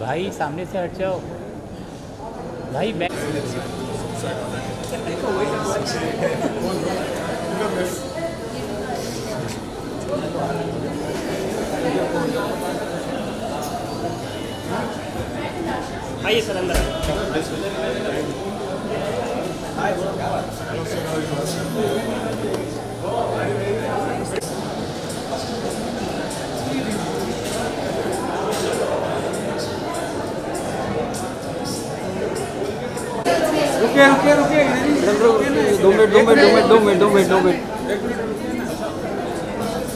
भाई सामने से हट जाओ भाई, बैक आइए सर अंदर। रुकिए 2 मिनट।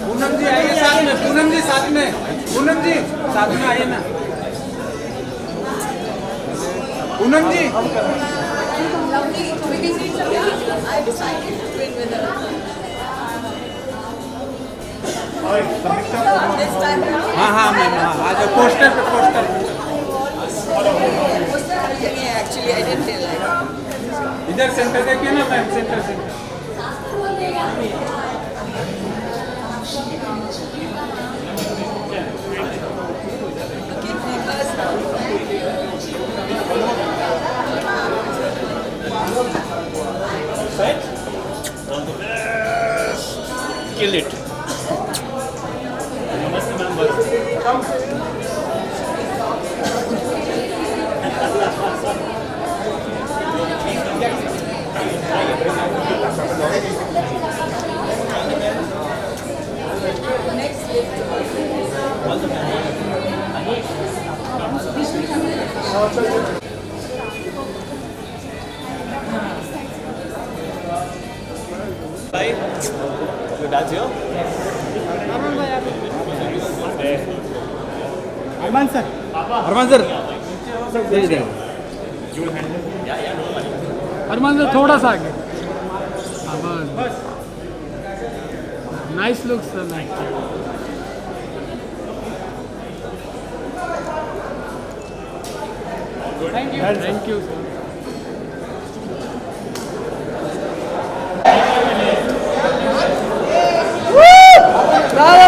पूनम जी आइए साथ में, पूनम जी साथ में आइए ना, पूनम जी। हाँ मैम, आज poster Actually, I didn't realize. इधर सेंटर देखिए ना ma'am, centre. kill it. Namaste member. Bye. Good dance here. Armaan sir Armaan sir थोड़ा सा आगे। Nice look sir, thank you sir.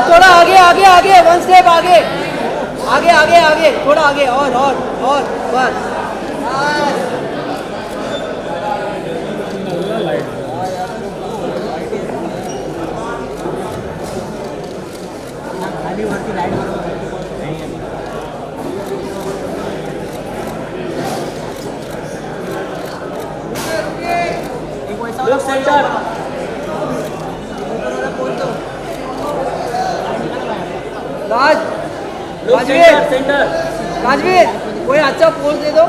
थोड़ा आगे 1 स्टेप आगे थोड़ा आगे और बस। Look center. राजवीर कोई अच्छा पोज दे दो,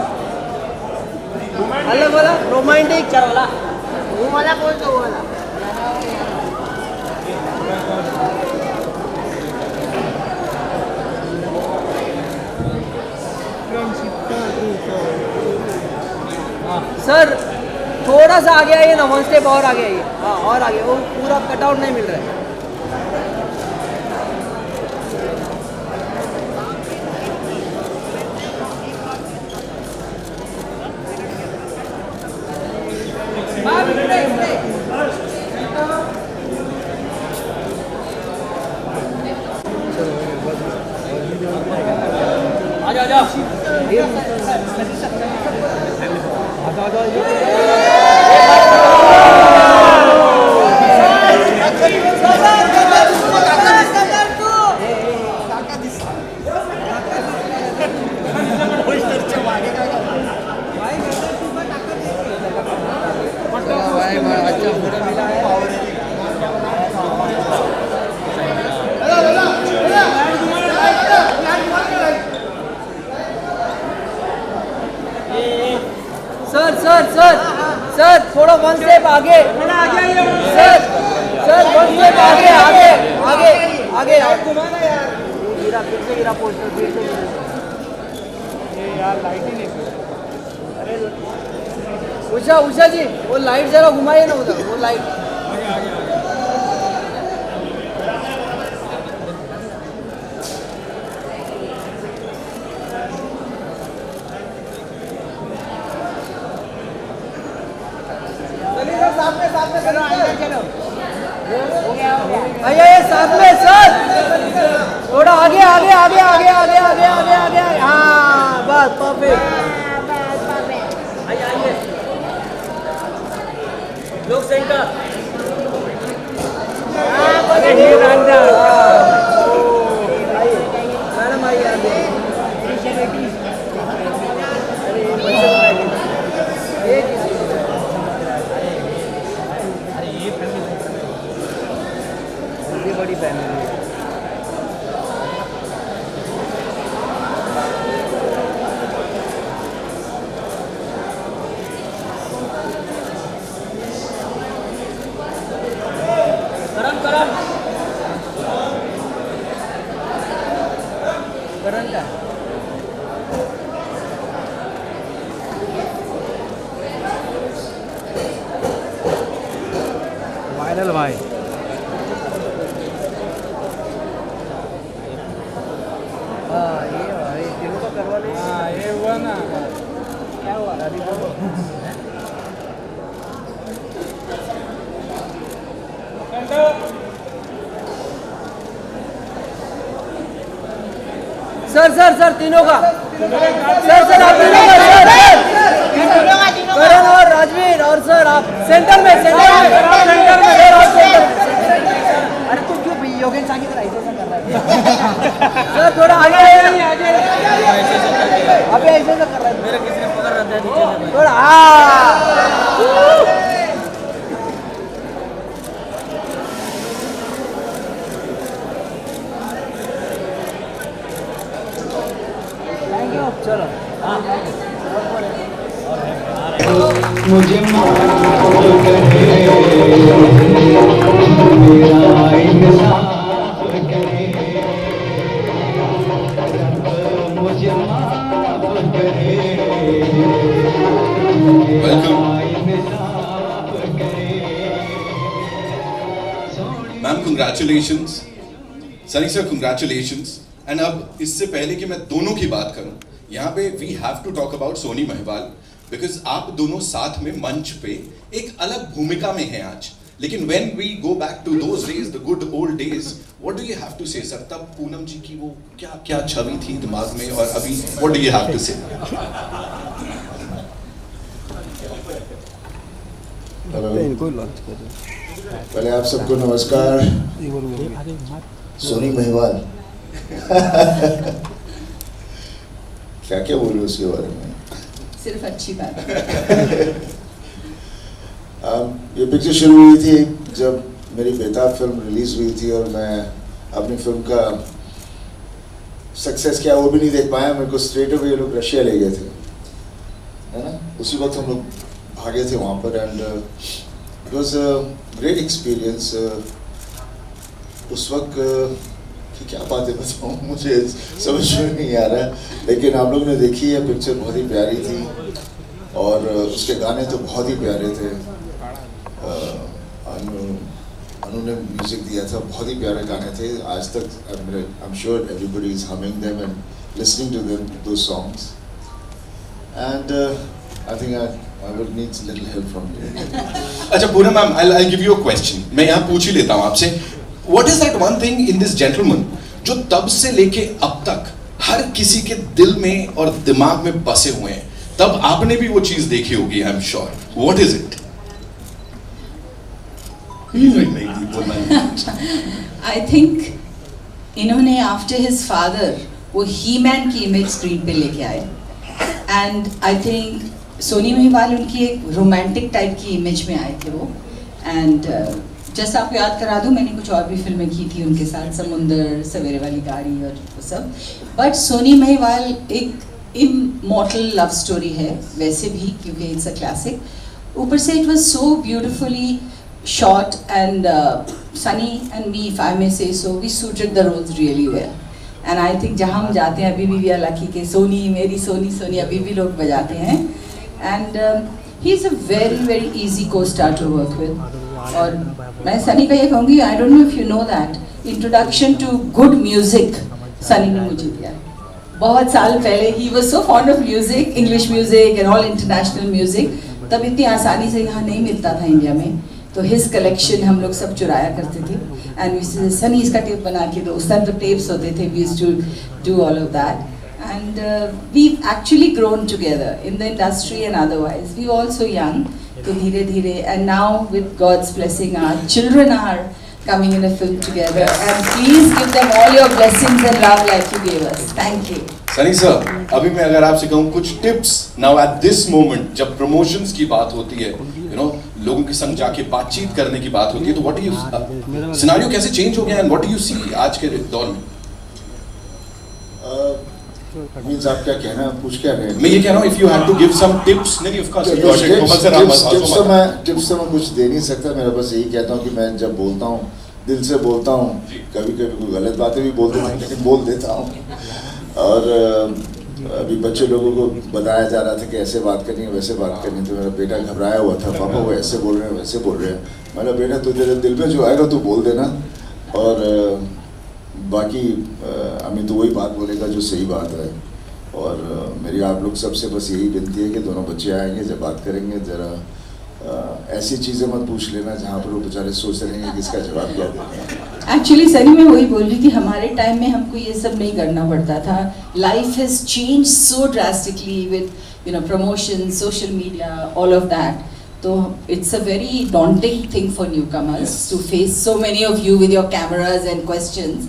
अलग वाला रोमांटिक वाला, वो वाला पोज दो, वो वाला। सर थोड़ा सा आगे आइए ना, 1 स्टेप और आगे आइए। हाँ और आगे, वो पूरा कटआउट नहीं मिल रहा है। सर थोड़ा वन स्टेप आगे सर वन स्टेप आगे आगे आगे आगे गिरा फिर से गिरा पोस्टर फिर से ये यार लाइट ही नहीं अरे उषा जी वो लाइट जरा घुमाइए ना उधर वो लाइट आइए साथ में सर थोड़ा आगे आगे आगे आगे आगे आगे आगे आगे हाँ बस परफेक्ट आइए लोग सेंटर मैडम आइए आगे बड़ी फैमिली है करण का वायरल भाई ये हुआ ना क्या हुआ अभी बोलो सर तीनों का सर आप तीनों का सर करण और राजवीर और सर आप सेंटर में सर आप सेंटर अरे तुम क्यों योगेश की तरह ऐसे कर रहा है सर थोड़ा आगे अभी ऐसे कर रहा है मेरे किसी ने पकड़ रखा है नीचे से थोड़ा थैंक यू चलो मुझे माफ करे मेरा इंसाफ करे मुझे माफ करे ma'am congratulations Sunny sir congratulations and अब इससे पहले कि मैं दोनों की बात करूं यहाँ पे we have to talk about Sohni Mahiwal because आप दोनों साथ में मंच पे एक अलग भूमिका में हैं आज लेकिन when we go back to those days the good old days what do you have to say sir तब पूनम जी की वो क्या क्या छवि थी दिमाग में और अभी what do you have to say पहले आप सबको नमस्कार सोनी महिवाल क्या क्या बोलूं उसके बारे में सिर्फ अच्छी बात ये पिक्चर शुरू हुई थी जब मेरी बेताब फिल्म रिलीज हुई थी और मैं अपनी फिल्म का सक्सेस क्या वो भी नहीं देख पाया मेरे को स्ट्रेट अवे ये लोग रशिया ले गए थे है ना उसी वक्त हम लोग भागे थे वहाँ पर and it was a great experience उस वक्त कि क्या बातें बताऊँ मुझे समझ में नहीं आ रहा लेकिन आप लोगों ने देखी है पिक्चर बहुत ही प्यारी थी और उसके गाने तो बहुत ही प्यारे थे अनु ने म्यूजिक दिया था बहुत ही प्यारे गाने थे आज तक I am sure everybody is humming them and listening to them those songs and I think I would need a little help from you. अच्छा Poonam ma'am I'll give you a question मैं यहाँ पूछ ही लेता हूँ आपसे What is that one thing in this gentleman जो तब से लेके अब तक हर किसी के दिल में और दिमाग में बसे हुए हैं, तब आपने भी वो चीज देखी होगी, I am sure. What is it? I think इन्होंने आफ्टर हिज फादर वो ही मैन की इमेज स्क्रीन पे लेके आए, and I think Sohni Mahiwal उनकी एक रोमांटिक टाइप की इमेज में आए थे वो. एंड जैसा आपको याद करा दूं, मैंने कुछ और भी फिल्में की थी उनके साथ, समुंदर, सवेरे वाली गाड़ी और वो सब. बट सोनी महिवाल एक इमॉर्टल लव स्टोरी है वैसे भी, क्योंकि इट्स अ क्लासिक. ऊपर से it was so beautifully shot, and Sunny and me, if I may say so, we suited the roles really well. And I think जहाँ हम जाते हैं अभी भी we are lucky कि सोनी, मेरी सोनी, सोनी अभी भी लोग बजाते हैं. And he is a very very easy co-star to work with. और मैं सनी का ये कहूँगी, I don't know if you know that, introduction to good music Sunny ने मुझे दिया. बहुत साल पहले he was so fond of music, English music and all international music. तब इतनी आसानी से यहाँ नहीं मिलता था इंडिया में, तो हिज कलेक्शन हम लोग सब चुराया करते थे. एंड सनी इसका टेप बना के दो, उस टाइम तो टेप्स होते थे, we used to do all of that. And we actually grown together in the industry and otherwise. We also young, तो धीरे धीरे, and now with God's blessing our children are coming in a film together, and please give them all your blessings and love like you gave us. Thank you. Sunny sir, अभी मैं अगर आपसे कहूँ कुछ tips now at this moment, जब promotions की बात होती है, यू नो, लोगों के संग जाके बातचीत करने की बात होती है, तो व्हाट डू यू, सिनेरियो कैसे चेंज हो गया and what do you see आज के दौर में? मींस आप क्या कहना, पूछ क्या रहे हैं? मैं ये कह रहा हूँ, if you had to give some tips. नहीं, ऑफ कोर्स टिप्स तो मैं कुछ दे नहीं सकता. मेरा बस यही कहता हूँ कि मैं जब बोलता हूँ दिल से बोलता हूँ, कभी कभी कोई गलत बातें भी बोल देता हूँ, लेकिन बोल देता हूँ. और अभी बच्चे लोगों को बताया जा रहा था कि ऐसे बात करनी है, वैसे बात करनी है, तो मेरा बेटा घबराया हुआ था, पापा वो ऐसे बोल रहे हैं, वैसे बोल रहे हैं. मेरा बेटा तो तेरे दिल में जो आएगा तू बोल देना, और बाकी अमित तो वही बात बोलेगा जो सही बात है. और मेरी आप लोग सबसे बस यही विनती है कि दोनों बच्चे आएंगे, जब बात करेंगे ज़रा ऐसी चीज़ें मत पूछ लेना जहाँ पर वो बेचारे सोच रहेंगे कि इसका जवाब क्या देना. एक्चुअली सनी मैं वही बोल रही थी, हमारे टाइम में हमको ये सब नहीं करना पड़ता था. Life has change so drastically with you know promotion, social media, all of that. तो it's a very daunting thing for newcomers to face so many of you with your cameras and questions.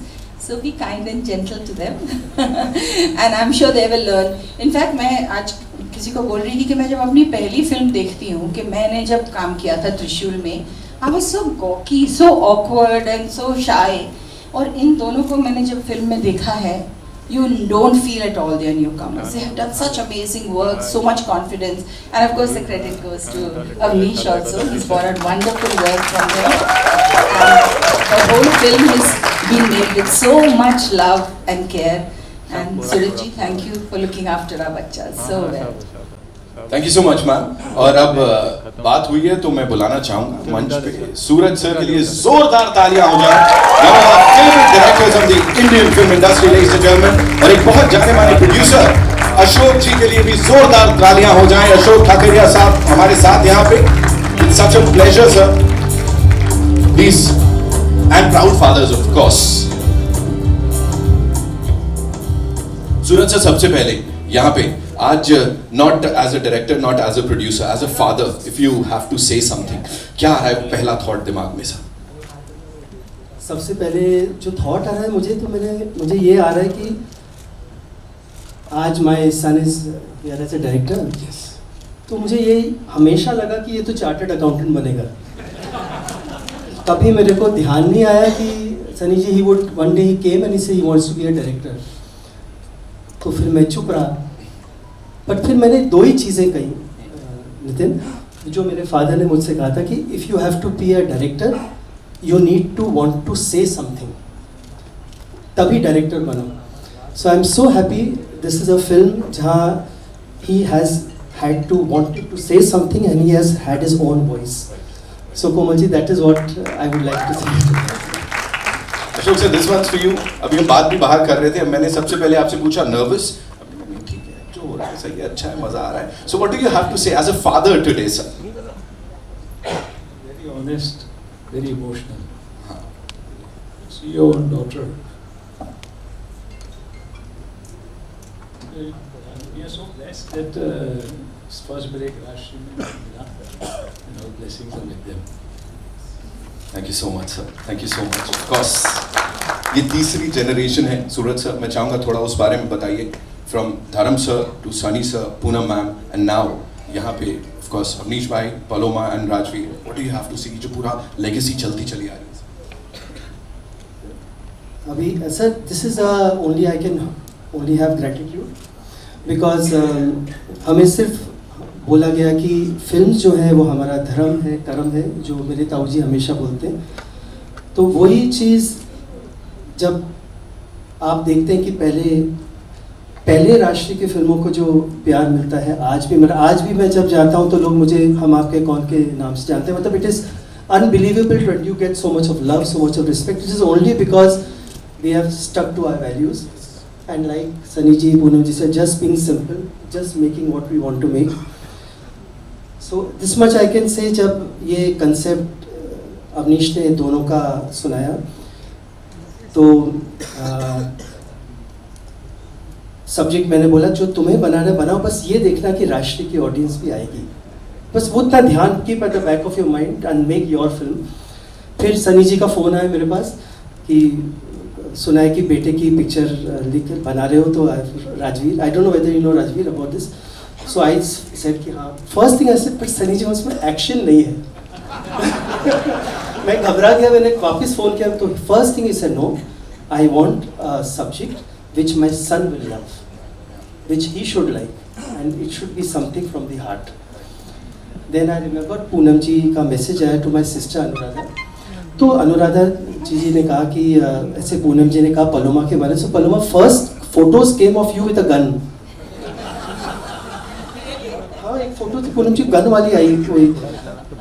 So be kind and gentle to them, and I'm sure they will learn. In fact, मैं आज किसी को बोल रही थी कि मैं जब अपनी पहली फिल्म देखती हूँ, कि मैंने जब काम किया था त्रिशूल में, I was so gawky, so awkward and so shy. और इन दोनों को मैंने जब फिल्म में देखा है, you don't feel at all they are newcomers. They have done such amazing work, so much confidence, and of course the credit goes to Avnish also. He's brought out wonderful work from them, and the whole film has been made with so much love and care. And Suraj ji, thank you for looking after our bachas so well. Thank you so much ma'am. और अब बात हुई है तो मैं बुलाना चाहूंगा मंच पे सूरज सर के लिए जोरदार तालियां हो जाए. Directors of the Indian film industry, ladies and gentleman, और एक बहुत जाने माने प्रोड्यूसर अशोक जी के लिए भी जोरदार तालियां हो जाएं. अशोक ठाकरिया साहब हमारे साथ यहाँ पे. It's such a pleasure sir. Please, and proud fathers of course. Suraj sir, सबसे पहले यहाँ पे आज, not as a director, not as a producer, as a father, if you have to say something, क्या है पहला थॉट दिमाग में सर? सबसे पहले जो थॉट आ रहा है मुझे ये आ रहा है कि आज my son is here as a director. तो मुझे ये हमेशा लगा कि ये तो चार्टर्ड अकाउंटेंट बनेगा. कभी मेरे को ध्यान नहीं आया कि Sunny ji, he would one day he came and he say he wants to be a director. तो फिर मैं चुप रहा. बट फिर मैंने दो ही चीज़ें कही नितिन, जो मेरे फादर ने मुझसे कहा था कि if you have to be a director, you need to want to say something, तभी डायरेक्टर बनो. So I am so happy this is a film जहाँ he has had to wanted to say something and he has had his own voice. So Komal ji, that is what I would like to say. Ashok sir, this one's for you. अभी हम बात भी बाहर कर रहे थे, मैंने सबसे पहले आपसे पूछा नर्वस, ठीक है, जो हो रहा है सही है, अच्छा है, मजा आ रहा है. So what do you have to say as a father today sir? Very honest, very emotional. See your daughter we are so blessed that first break Rashmi मिला, and our blessings are with them. Thank you so much, sir. Thank you so much. Of course, ये तीसरी generation है. सूरज sir, मैं चाहूँगा थोड़ा उस बारे में बताइए. From Dharam sir to Sunny sir, Poonam ma'am, and now यहाँ पे of course Avnish bhai, Paloma and Rajveer. What do you have to see? जो पूरा legacy चलती चली आ रही है. अभी sir, this is only I can only have gratitude because हमें सिर्फ बोला गया कि फिल्म जो है वो हमारा धर्म है, कर्म है, जो मेरे ताऊजी हमेशा बोलते हैं. तो वही चीज़ जब आप देखते हैं कि पहले राष्ट्रीय की फिल्मों को जो प्यार मिलता है, आज भी मैं जब जाता हूँ तो लोग मुझे हम आपके कौन के नाम से जानते हैं. मतलब it is unbelievable when you get so much of love, so much of respect. It is only because we have stuck to our values, and like Sunny ji, Poonam ji said, just being simple, just making what we want to make. So this much I can say. जब ये concept Awanish ने दोनों का सुनाया तो subject मैंने बोला जो तुम्हें बनाना बनाओ, बस ये देखना कि राष्ट्रीय की ऑडियंस भी आएगी, बस वो इतना ध्यान keep at the back of your mind and make your film. फिर सनी जी का फ़ोन आया मेरे पास कि सुना है कि बेटे की पिक्चर लिख बना रहे हो, तो Rajveer, I don't know whether you know Rajveer about this. So I said कि हाँ. First thing I said, but Sunny ji उसमें एक्शन नहीं है. मैं घबरा गया, मैंने वापस फ़ोन किया. तो first thing is a no, I want a subject which my son will love, which he should like, and it should be something from the heart. Then I remember Poonam ji का मैसेज आया to my sister Anuradha. तो अनुराधा जी ने कहा कि ऐसे पूनम जी ने कहा Paloma के बारे में. So Paloma, first photos came of you with a gun. हाँ, एक फोटो थी पूनम जी गन वाली आई कोई.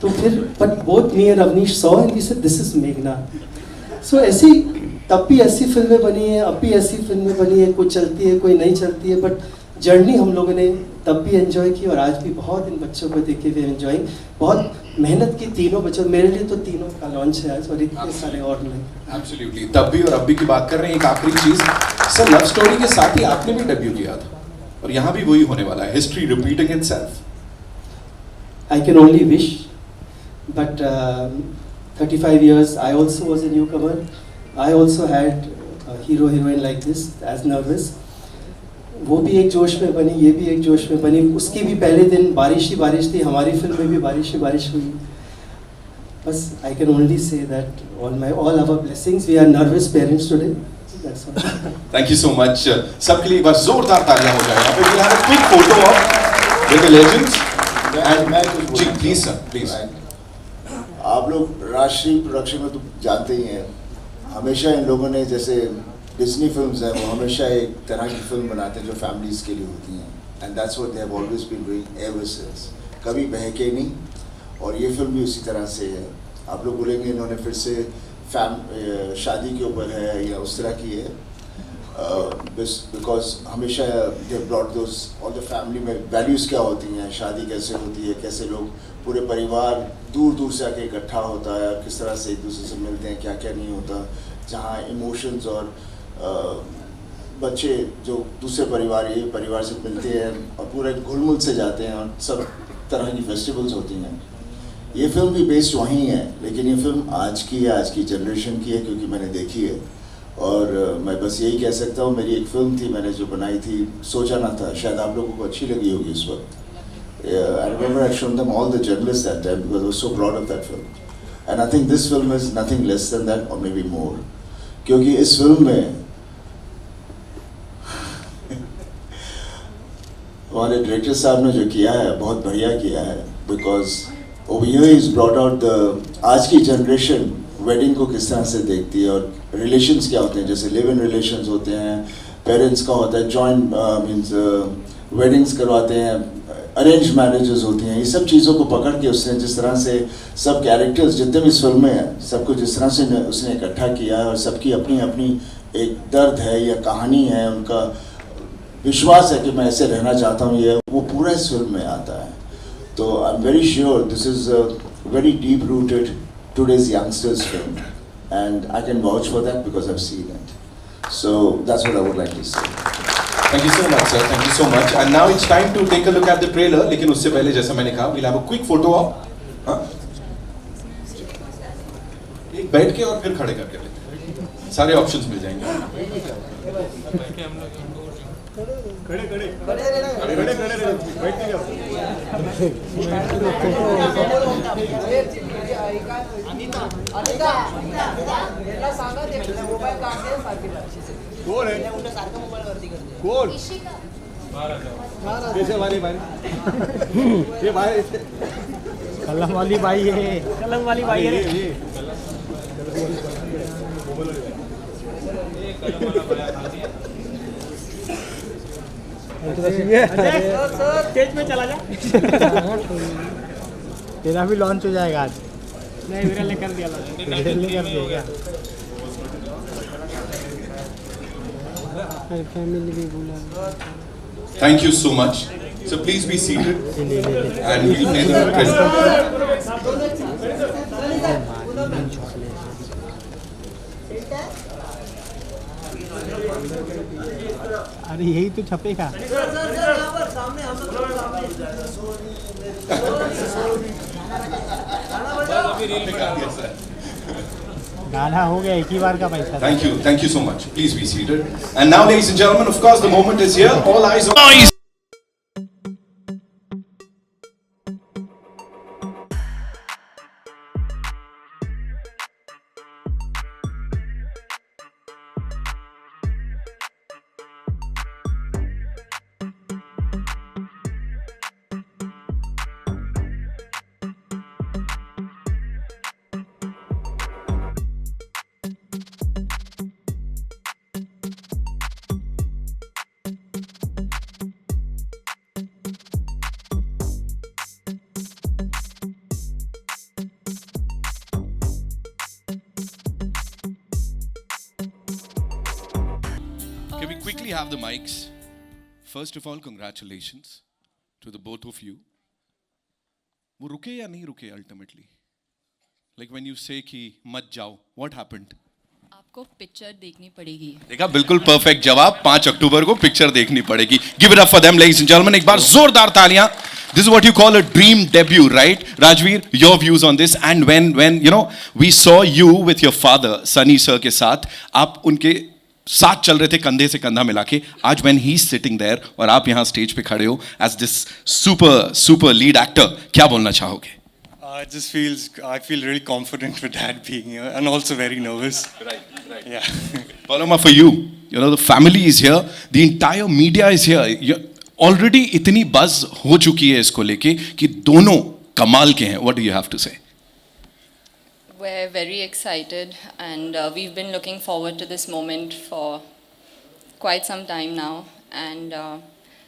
तो फिर but both me and Avneesh saw and we said this is मेघना. सो ऐसी तब भी ऐसी फिल्में बनी है, अब भी ऐसी फिल्में बनी है, कोई चलती है कोई नहीं चलती है, बट जर्नी हम लोगों ने तब भी एंजॉय की और आज भी बहुत इन बच्चों को देखे हुए एंजॉइंग. बहुत मेहनत की तीनों बच्चों, मेरे लिए तो तीनों का लॉन्च है आज और इतने सारे और में. एब्सोल्युटली, तब भी और अब भी की बात कर रहे हैं. एक आखिरी चीज सर, लव स्टोरी के साथ ही आपने भी डेब्यू किया था और यहाँ भी वही होने वाला है. History repeating itself. I can only wish, but 35 years I also was a newcomer. I also had a hero heroine like this, as nervous. वो भी एक जोश में बनी, ये भी एक जोश में बनी. उसकी भी पहले दिन बारिश ही बारिश थी, हमारी फिल्म में भी बारिश ही बारिश हुई. बस I can only say that all our blessings. We are nervous parents today. That's all. Thank you so much. सबके लिए एक बार जोरदार तालियां हो जाए. यहाँ पे we have a quick photo of with the legends. जी प्लीज सर, प्लीज. आप लोग राष्ट्रीय प्रोडक्शन में तो जानते ही हैं, हमेशा इन लोगों ने, जैसे डिज्नी फिल्म्स हैं, वो हमेशा एक तरह की फिल्म बनाते हैं जो फैमिलीज के लिए होती हैं, and that's what they have always been doing ever since. कभी बहके नहीं, और ये फिल्म भी उसी तरह से है. आप लोग बोलेंगे इन्होंने फिर से शादी के ऊपर है या उस तरह की है, बिकॉज हमेशा they brought those all the family में वैल्यूज़ क्या होती हैं, शादी कैसे होती है, कैसे लोग पूरे परिवार दूर दूर से आके इकट्ठा होता है, किस तरह से एक दूसरे से मिलते हैं, क्या क्या नहीं होता, जहाँ इमोशंस और बच्चे जो दूसरे परिवार से मिलते हैं और पूरे घुलमुल से जाते हैं और सब तरह की फेस्टिवल्स होती हैं. ये फिल्म भी बेस्ड वहीं है, लेकिन ये फिल्म आज की है, आज की जनरेशन की है, क्योंकि मैंने देखी है. और मैं बस यही कह सकता हूँ, मेरी एक फिल्म थी मैंने जो बनाई थी, सोचा ना था, शायद आप लोगों को अच्छी लगी होगी उस वक्त. I remember I showed them all the journalists that time because I was so proud of that film. And I think this film is nothing less than that or maybe more. क्योंकि इस film में हमारे director साहब ने जो किया है बहुत बढ़िया किया है. Because over here he's brought out the आज की जनरेशन वेडिंग को किस तरह से देखती है और रिलेशंस क्या होते हैं. जैसे लिव इन रिलेशंस होते हैं, पेरेंट्स का होता है, जॉइंट मीन्स वेडिंग्स करवाते हैं, अरेंज मैरिजेस होती हैं. ये सब चीज़ों को पकड़ के उसने जिस तरह से सब कैरेक्टर्स जितने भी इस फिल्म में हैं सबको जिस तरह से उसने इकट्ठा किया है, और सबकी अपनी अपनी एक दर्द है या कहानी है, उनका विश्वास है कि मैं ऐसे रहना चाहता हूँ, ये वो पूरा इस फिल्म में आता है. तो I am very sure this is very deep rooted today's youngsters film, and I can vouch for that because I've seen it. So that's what I would like to say. Thank you so much, sir. Thank you so much. And now it's time to take a look at the trailer. लेकिन उससे पहले जैसा मैंने कहा, we'll have a quick photo op. हाँ? एक बैठ के और फिर खड़े करके लेते हैं. सारे ऑप्शंस मिल जाएंगे. कलम वाली बाई है, कलम वाली बाई है. स्टेज पे चला जा. तेरा भी लॉन्च हो जाएगा आज. नहीं, विरल ने कर दिया. विरल ने कर दिया क्या? फैमिली भी बोला. Thank you so much. So please be seated. And we'll play the trailer. अरे यही तो छपेगा. गाना हो गया, एक ही बार का पैसा. Thank you so much. Please be seated. And now, ladies and gentlemen, of course, the moment is here. All eyes on. Can we quickly have the mics? First of all, congratulations to the both of you. वो रुके या नहीं रुके ultimately? Like when you say कि मत जाओ, what happened? आपको picture देखनी पड़ेगी. देखा, बिल्कुल परफेक्ट जवाब. 5 अक्टूबर को पिक्चर देखनी पड़ेगी. Give it up for them, ladies and gentlemen. एक बार जोरदार तालियां. This is what you call a dream debut, right? Rajveer, your views on this. And when you know we saw you with your father, Sunny sir के साथ, आप उनके साथ चल रहे थे कंधे से कंधा मिला के. आज when he's sitting there और आप यहाँ स्टेज पे खड़े हो as this super lead actor, क्या बोलना चाहोगे? I feel really confident with that being here and also very nervous. Right. Yeah. Paloma, for you, you know the family is here, the entire media is here. Already इतनी buzz हो चुकी है इसको लेके कि दोनों कमाल के हैं. What do you have to say? We're very excited and we've been looking forward to this moment for quite some time now, and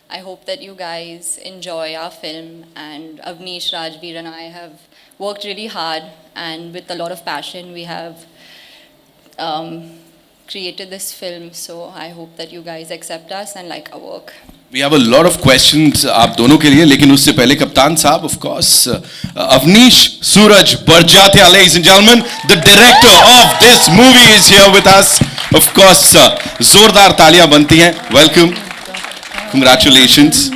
I hope that you guys enjoy our film. And Avnish, Rajveer and I have worked really hard, and with a lot of passion we have created this film, so I hope that you guys accept us and like our work. We have a lot of questions आप दोनों के लिए, लेकिन उससे पहले कप्तान साहब, of course, Avnish Suraj Barjatia, ladies and gentlemen, the director of this movie is here with us. Of course, जोरदार तालियां बनती हैं. Welcome, congratulations.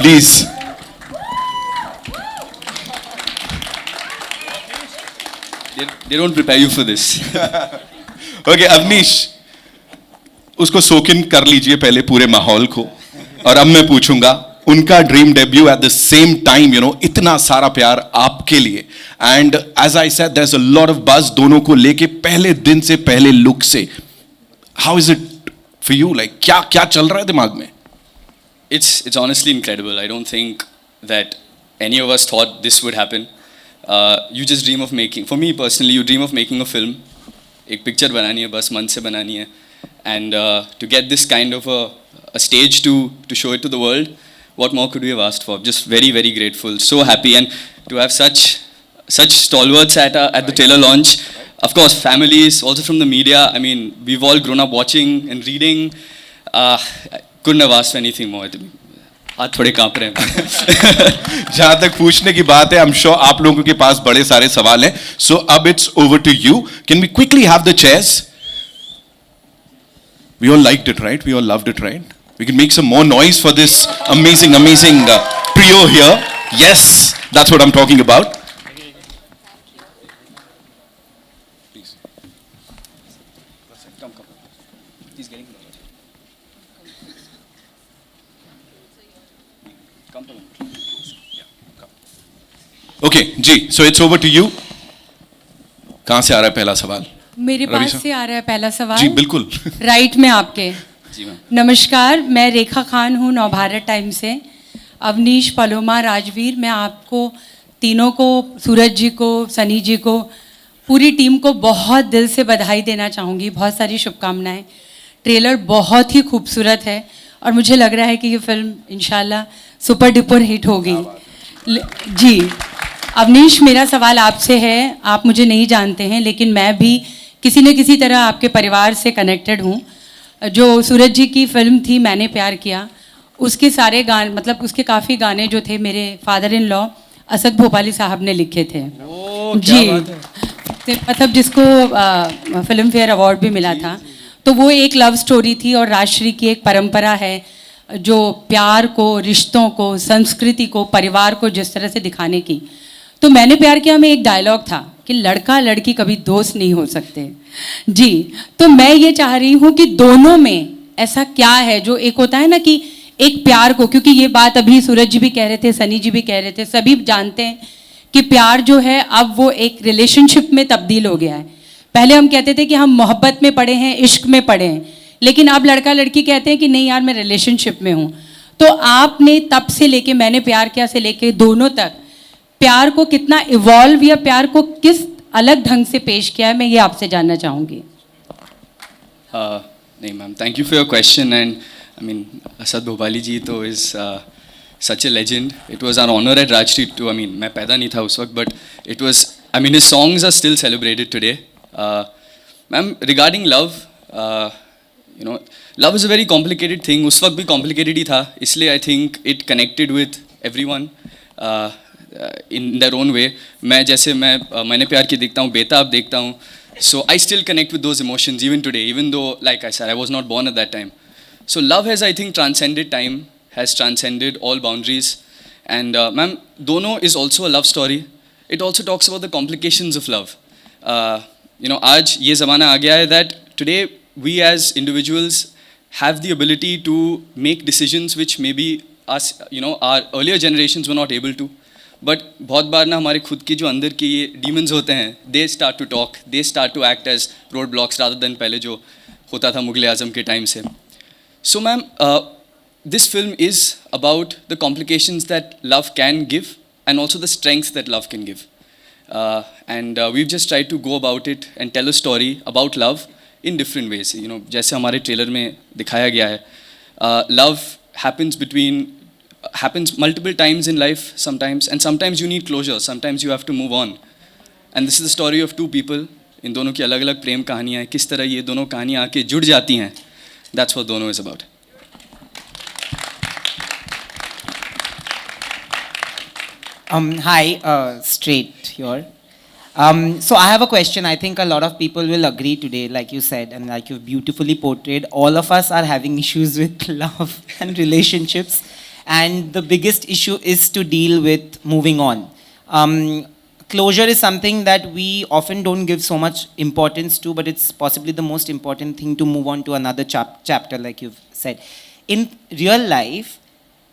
Please. They don't prepare you for this. Okay, Avnish, उसको सोक इन कर लीजिए पहले पूरे माहौल को, और अब मैं पूछूंगा उनका dream debut at the same time, you know, इतना सारा प्यार आपके लिए. And as I said, there is a lot of buzz दोनों को लेके पहले दिन से, पहले लुक से. How is it for you? Like क्या चल रहा है दिमाग में? It's honestly incredible. I don't think that any of us thought this would happen. You just dream of making, for me personally, you dream of making a film. एक picture बनानी है, बस मन से बनानी है. And to get this kind of a stage to show it to the world, what more could we have asked for? Just very, very grateful, so happy, and to have such stalwarts at the trailer launch. Of course, families, also from the media. I mean, we've all grown up watching and reading. Couldn't have asked for anything more. हाथ थोड़े कांप रहे हैं. जहां तक पूछने की बात है, I'm sure आप लोगों के पास बड़े सारे सवाल हैं. So अब it's over to you. Can we quickly have the chairs? We all liked it, right? We all loved it, right? We can make some more noise for this amazing trio here. Yes, that's what I'm talking about. Please. Come. He's getting come. Yeah, come. Okay, Ji. So it's over to you. कहाँ से आ रहा है पहला सवाल? मेरे पास से आ रहा है पहला सवाल। जी बिल्कुल। राइट में आपके। जी मैम। नमस्कार, मैं रेखा खान हूँ नवभारत टाइम से। अवनीश, पलोमा, राजवीर, मैं आपको तीनों को, सूरज जी को, सनी जी को, पूरी टीम को बहुत दिल से बधाई देना चाहूँगी। बहुत सारी शुभकामनाएं। ट्रेलर बहुत ही खूबसूरत है और मुझे लग रहा है कि ये फिल्म इंशाल्लाह सुपर डुपर हिट होगी। जी अवनीश, मेरा सवाल आपसे है। आप मुझे नहीं जानते हैं लेकिन मैं भी किसी न किसी तरह आपके परिवार से कनेक्टेड हूँ। जो सूरज जी की फिल्म थी मैंने प्यार किया, उसके सारे गाने, मतलब उसके काफ़ी गाने जो थे मेरे father in law Asad Bhopali साहब ने लिखे थे। जी, मतलब जिसको फिल्म फेयर अवार्ड भी मिला था। तो वो एक लव स्टोरी थी और राजश्री की एक परंपरा है जो प्यार को, रिश्तों को, संस्कृति को, परिवार को जिस तरह से दिखाने की। तो मैंने प्यार किया में एक डायलॉग था कि लड़का लड़की कभी दोस्त नहीं हो सकते। जी, तो मैं ये चाह रही हूँ कि दोनों में ऐसा क्या है जो एक होता है ना कि एक प्यार को, क्योंकि ये बात अभी सूरज जी भी कह रहे थे, सनी जी भी कह रहे थे, सभी जानते हैं कि प्यार जो है अब वो एक रिलेशनशिप में तब्दील हो गया है। पहले हम कहते थे कि हम मोहब्बत में पड़े हैं, इश्क में पड़े हैं, लेकिन अब लड़का लड़की कहते हैं कि नहीं यार मैं रिलेशनशिप में हूँ। तो आपने तब से लेके मैंने प्यार किया से लेके दोनों तक प्यार को कितना इवॉल्व या प्यार को किस अलग ढंग से पेश किया है, मैं ये आपसे जानना चाहूँगी। नहीं ma'am, thank you for your question. And I mean Asad Bhopali ji तो is such a legend. It was our honour at Rajshri too, I mean मैं पैदा नहीं था उस वक्त, but it was, I mean his songs are still celebrated today. Ma'am, regarding love, you know, love is a very complicated thing. उस वक्त भी complicated ही था, इसलिए I think it connected with everyone in their own way. मैंने प्यार की देखता हूँ, बेताब देखता हूँ, so I still connect with those emotions even today, even though like I said I was not born at that time. So love has, I think, transcended time, has transcended all boundaries. And ma'am, Dono is also a love story. It also talks about the complications of love. You know, आज ये ज़माना आ गया है that today we as individuals have the ability to make decisions which maybe us, you know, our earlier generations were not able to. But बहुत बार ना हमारे खुद के जो अंदर के ये डीमंस होते हैं, they start to talk, they start to act as road blocks rather than पहले जो होता था मुगल आज़म के टाइम से। So ma'am, this film is about the complications that love can give and also the strengths that love can give. And we've just try to go about it and tell a story about love in different ways. You know, जैसे हमारे trailer में दिखाया गया है, love happens multiple times in life sometimes, and sometimes you need closure, sometimes you have to move on. And this is the story of two people. इन दोनों की अलग अलग प्रेम कहानियाँ हैं, किस तरह ये दोनों कहानियाँ आके जुड़ जाती हैं। That's what Dono is about. Hi, straight here. So I have a question. I think a lot of people will agree today, like you said, and like you've beautifully portrayed. All of us are having issues with love and relationships. And the biggest issue is to deal with moving on. Closure is something that we often don't give so much importance to, but it's possibly the most important thing to move on to another chapter, like you've said. In real life,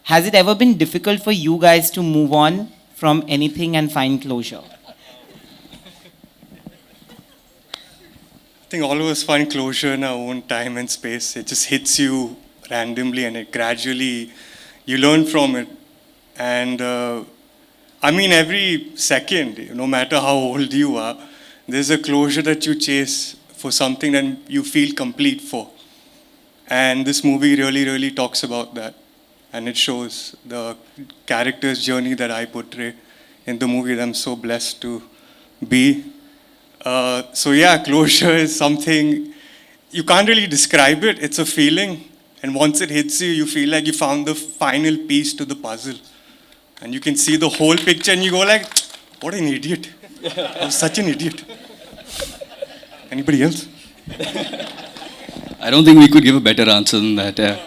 has it ever been difficult for you guys to move on from anything and find closure? I think all of us find closure in our own time and space. It just hits you randomly and it gradually, you learn from it. And I mean, every second, no matter how old you are, there's a closure that you chase for something that you feel complete for. And this movie really, really talks about that. And it shows the character's journey that I portray in the movie that I'm so blessed to be. So yeah, closure is something, you can't really describe it. It's a feeling. And once it hits you, you feel like you found the final piece to the puzzle. And you can see the whole picture and you go like, what an idiot. I was such an idiot. Anybody else? I don't think we could give a better answer than that. Yeah.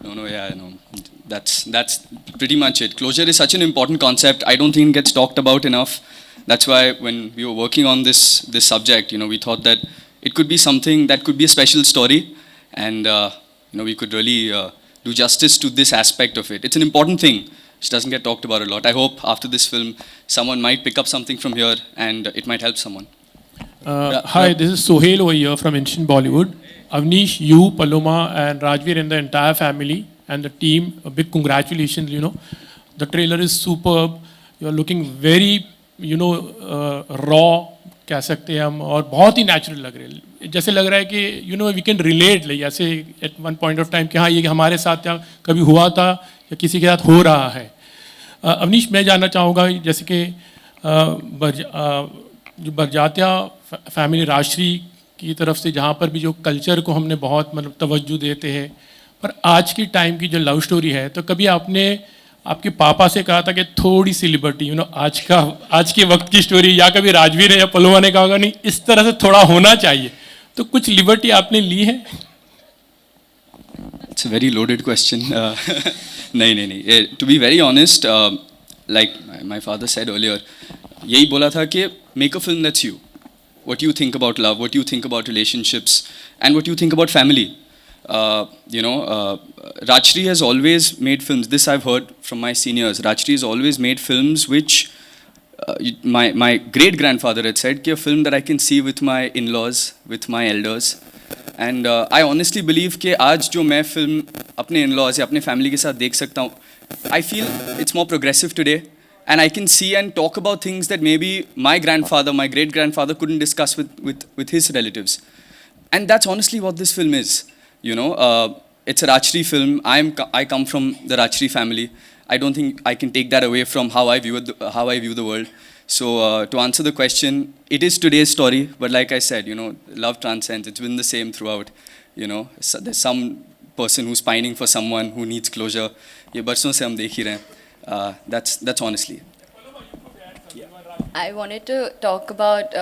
No. That's pretty much it. Closure is such an important concept. I don't think it gets talked about enough. That's why when we were working on this subject, we thought that it could be something that could be a special story, and we could really do justice to this aspect of it. It's an important thing which doesn't get talked about a lot. I hope after this film, someone might pick up something from here, and it might help someone. Hi, this is Sohail over here from Instant Bollywood. Avnish, you, Paloma, and Rajveer, and the entire family and the team, a big congratulations. The trailer is superb. You are looking very, raw, कह सकते हैं हम, और बहुत ही natural लग रहे हैं. जैसे लग रहा है कि वी कैन रिलेट, लाइक ऐसे at one point of time कि हाँ ये हमारे साथ या कभी हुआ था या किसी के साथ हो रहा है. अवनीश, मैं जानना चाहूँगा जैसे कि जो बरजात्या फैमिली राजश्री की तरफ से जहाँ पर भी जो कल्चर को हमने बहुत मतलब तवज्जो देते हैं, पर आज की टाइम की जो लव स्टोरी है, तो कभी आपने आपके पापा से कहा था कि थोड़ी सी लिबर्टी आज के वक्त की स्टोरी, या कभी राजवीर या पलोमा ने कहा होगा नहीं इस तरह से थोड़ा होना चाहिए, तो कुछ लिबर्टी आपने ली है? It's a very loaded question. नहीं. To be very honest, like my father said earlier, यही बोला था कि make a film that's you. What you think about love, what you think about relationships, and what you think about family. Rajshri has always made films. This I've heard from my seniors. Rajshri has always made films which my great grandfather had said कि a film that I can see with my in-laws, with my elders. And I honestly believe कि आज जो मैं film अपने in-laws या अपने family के साथ देख सकता हूँ, I feel it's more progressive today. And I can see and talk about things that maybe my grandfather, my great-grandfather couldn't discuss with his relatives. And that's honestly what this film is. It's a Rajshri film. I come from the Rajshri family. I don't think I can take that away from how I view the world. So to answer the question, it is today's story. But like I said, love transcends. It's been the same throughout. So there's some person who's pining for someone who needs closure. ये बरसों से हम देख ही रहे हैं. That's honestly. I wanted to talk about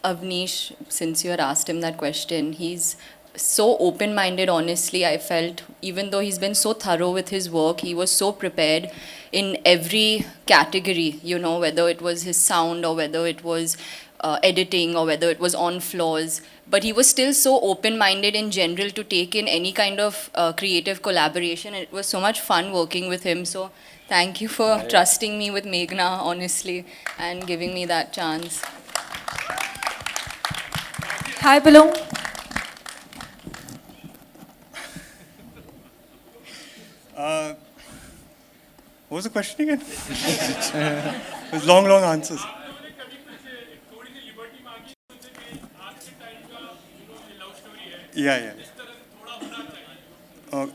Avnish, since you had asked him that question. He's so open-minded, honestly. I felt, even though he's been so thorough with his work, he was so prepared in every category, whether it was his sound or whether it was editing or whether it was on flaws. But he was still so open-minded in general to take in any kind of creative collaboration. And it was so much fun working with him. So thank you for trusting me with Meghna, honestly, and giving me that chance. Hi, Paloma. What was the question again? It was long answers. Yeah.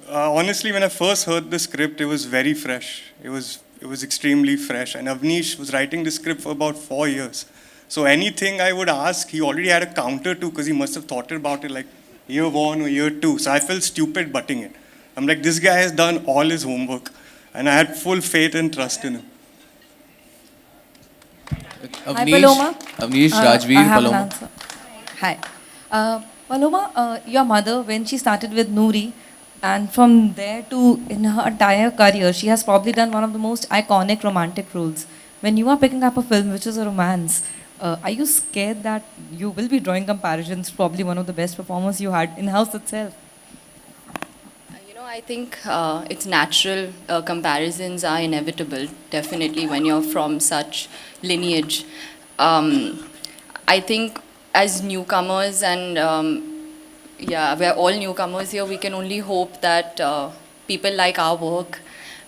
Honestly, when I first heard the script, it was very fresh. It was extremely fresh. And Avnish was writing the script for about 4 years. So anything I would ask, he already had a counter to, because he must have thought about it like year 1 or year 2. So I felt stupid butting it. I'm like, this guy has done all his homework. And I had full faith and trust in him. Hi, Paloma. Avnish, Rajveer, Paloma. Hi. Paloma, your mother, when she started with Noori, and from there to in her entire career, she has probably done one of the most iconic romantic roles. When you are picking up a film which is a romance, are you scared that you will be drawing comparisons, probably one of the best performers you had in-house itself? I think it's natural. Comparisons are inevitable, definitely, when you're from such lineage. I think as newcomers, and we're all newcomers here, we can only hope that people like our work,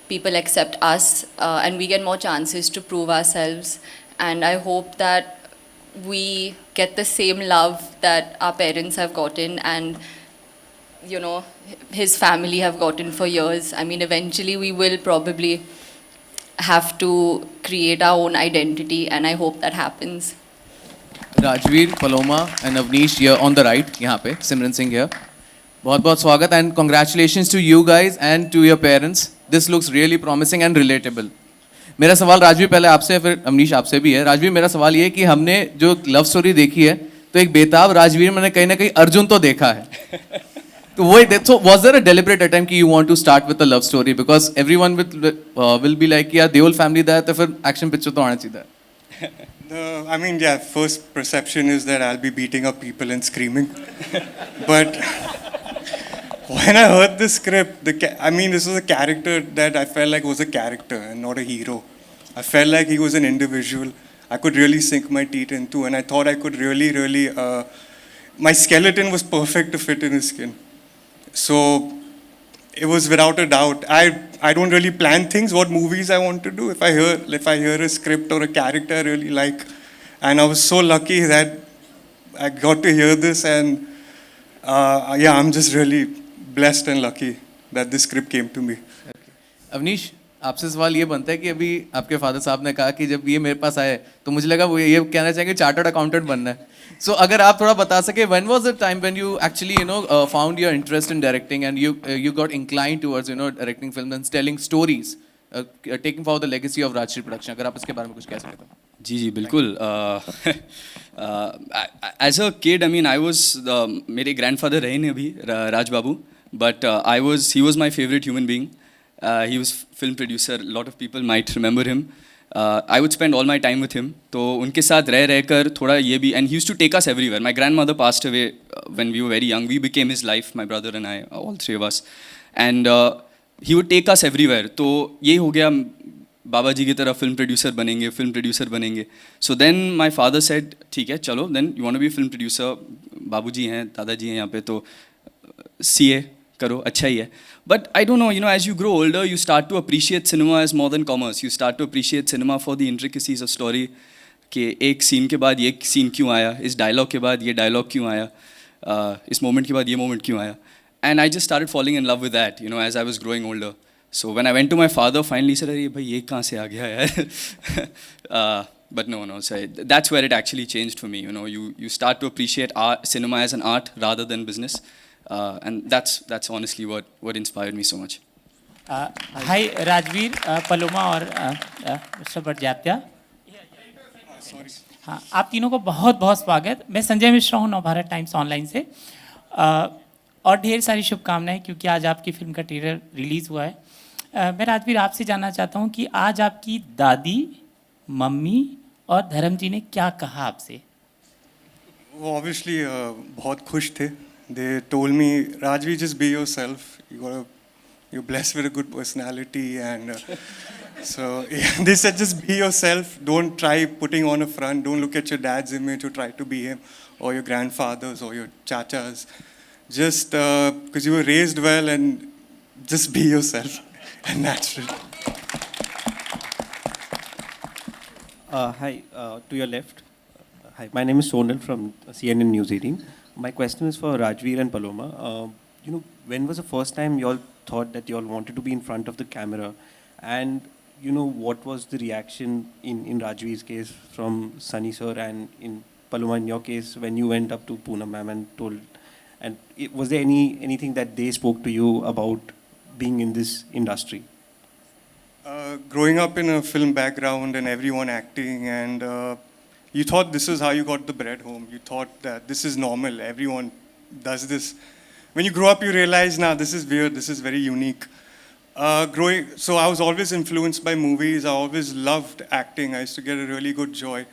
people accept us, and we get more chances to prove ourselves. And I hope that we get the same love that our parents have gotten and his family have gotten for years. I mean, eventually we will probably have to create our own identity, and I hope that happens. Rajveer, Paloma, and Avnish here on the right. यहाँ पे Simran Singh here. बहुत स्वागत and congratulations to you guys and to your parents. This looks really promising and relatable. मेरा सवाल राजवीर पहले आपसे फिर अवनीश आपसे भी है. राजवीर, मेरा सवाल ये है कि हमने जो लव स्टोरी देखी है तो एक बेताब राजवीर मैंने कहीं ना कहीं अर्जुन तो देखा है. तो वही, so was there a deliberate attempt कि you want to start with a love story because everyone will be like यार देओल family that तो फिर action picture तो आना चाहिए. I mean, yeah, first perception is that I'll be beating up people and screaming. But when I heard the script, I mean, this was a character that I felt like was a character and not a hero. I felt like he was an individual I could really sink my teeth into, and I thought I could really, my skeleton was perfect to fit in his skin. So it was without a doubt. I don't really plan things, what movies I want to do. If I hear a script or a character I really like, and I was so lucky that I got to hear this, and yeah, I'm just really blessed and lucky that this script came to me. Awanish, आपसे सवाल ये बनता है कि अभी आपके father साहब ने कहा कि जब ये मेरे पास आए तो मुझे लगा वो ये कहना चाहेंगे चार्टर्ड अकाउंटेंट बनना है. So अगर आप थोड़ा बता सके, when was the time when you actually found your interest in directing and you got inclined towards directing films and telling stories, taking forward the legacy of Rajshri production. अगर आप इसके बारे में कुछ कह सकें तो. जी बिल्कुल. As a kid, I mean, I was मेरे grandfather रहे नहीं अभी राज बाबू, but he was my favorite human being. He was film producer. A lot of people might remember him. I would spend all my time with him. तो उनके साथ रह कर थोड़ा ये भी, and he used to take us everywhere. My grandmother passed away when we were very young. We became his life, my brother and I, all three of us. And he would take us everywhere. तो ये हो गया बाबा जी की तरह film producer बनेंगे. So then my father said, ठीक है चलो, then you want to be a film producer. बाबू जी हैं, दादाजी हैं यहाँ पे, तो CA करो, अच्छा ही है. But I don't know, as you grow older, you start to appreciate cinema as more than commerce. You start to appreciate cinema for the intricacies of story. कि एक सीन के बाद ये सीन क्यों आया, इस डायलॉग के बाद ये डायलॉग क्यों आया, इस मोमेंट के बाद ये मोमेंट क्यों आया. And I just started falling in love with that, as I was growing older. So when I went to my father, finally he said, अरे भाई ये कहाँ से आ गया यार. But no, so that's where it actually changed for me. You start to appreciate cinema as an art rather than business. And that's honestly what inspired me so much. Hi, Rajveer, Paloma और Mr. Bhattacharya. हाँ, आप तीनों को बहुत बहुत स्वागत. मैं संजय मिश्रा हूँ, नवभारत टाइम्स ऑनलाइन से. और ढेर सारी शुभकामनाएं क्योंकि आज आपकी फिल्म का ट्रेलर रिलीज़ हुआ है. मैं राजवीर आपसे जानना चाहता हूँ कि आज आपकी दादी, मम्मी और धर्म जी ने क्या कहा आपसे? वो obviously बहुत खुश थे. They told me, Rajveer, just be yourself. You're blessed with a good personality, and so yeah, they said just be yourself. Don't try putting on a front. Don't look at your dad's image or try to be him, or your grandfather's or your chachas. Just because you were raised well, and just be yourself and natural. Hi, to your left. Hi, my name is Sonal from CNN News 18. My question is for Rajveer and Paloma. When was the first time you all thought that you all wanted to be in front of the camera? And, what was the reaction in Rajveer's case from Sunny sir, and in Paloma, in your case, when you went up to Poonam ma'am and told, and was there anything that they spoke to you about being in this industry? Growing up in a film background and everyone acting, and you thought this is how you got the bread home. You thought that this is normal. Everyone does this. When you grow up, you realize, this is weird. This is very unique. So I was always influenced by movies. I always loved acting. I used to get a really good joy.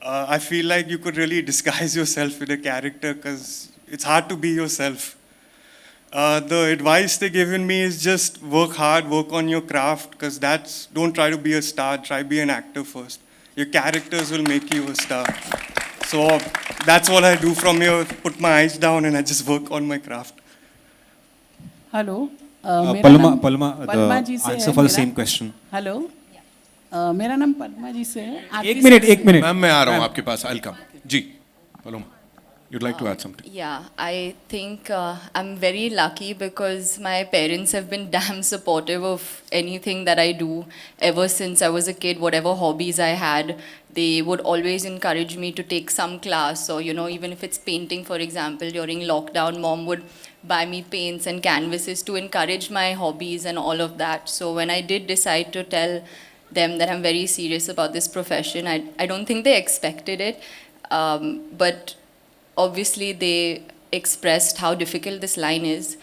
I feel like you could really disguise yourself with a character because it's hard to be yourself. The advice they given me is just work hard, work on your craft, because don't try to be a star. Try be an actor first. Your characters will make you a star. So that's what I do from here. Put my eyes down and I just work on my craft. Hello. Paloma, the answer for the same question. Hello. मेरा नाम पद्मा जी से है. एक minute. Ma'am मैं आ रहा हूँ आपके पास. I'll come. Ji, Paloma. You'd like to add something? Yeah, I think I'm very lucky because my parents have been damn supportive of anything that I do ever since I was a kid. Whatever hobbies I had, they would always encourage me to take some class, or even if it's painting, for example, during lockdown, mom would buy me paints and canvases to encourage my hobbies and all of that. So when I did decide to tell them that I'm very serious about this profession, I don't think they expected it, but obviously they expressed how difficult this line is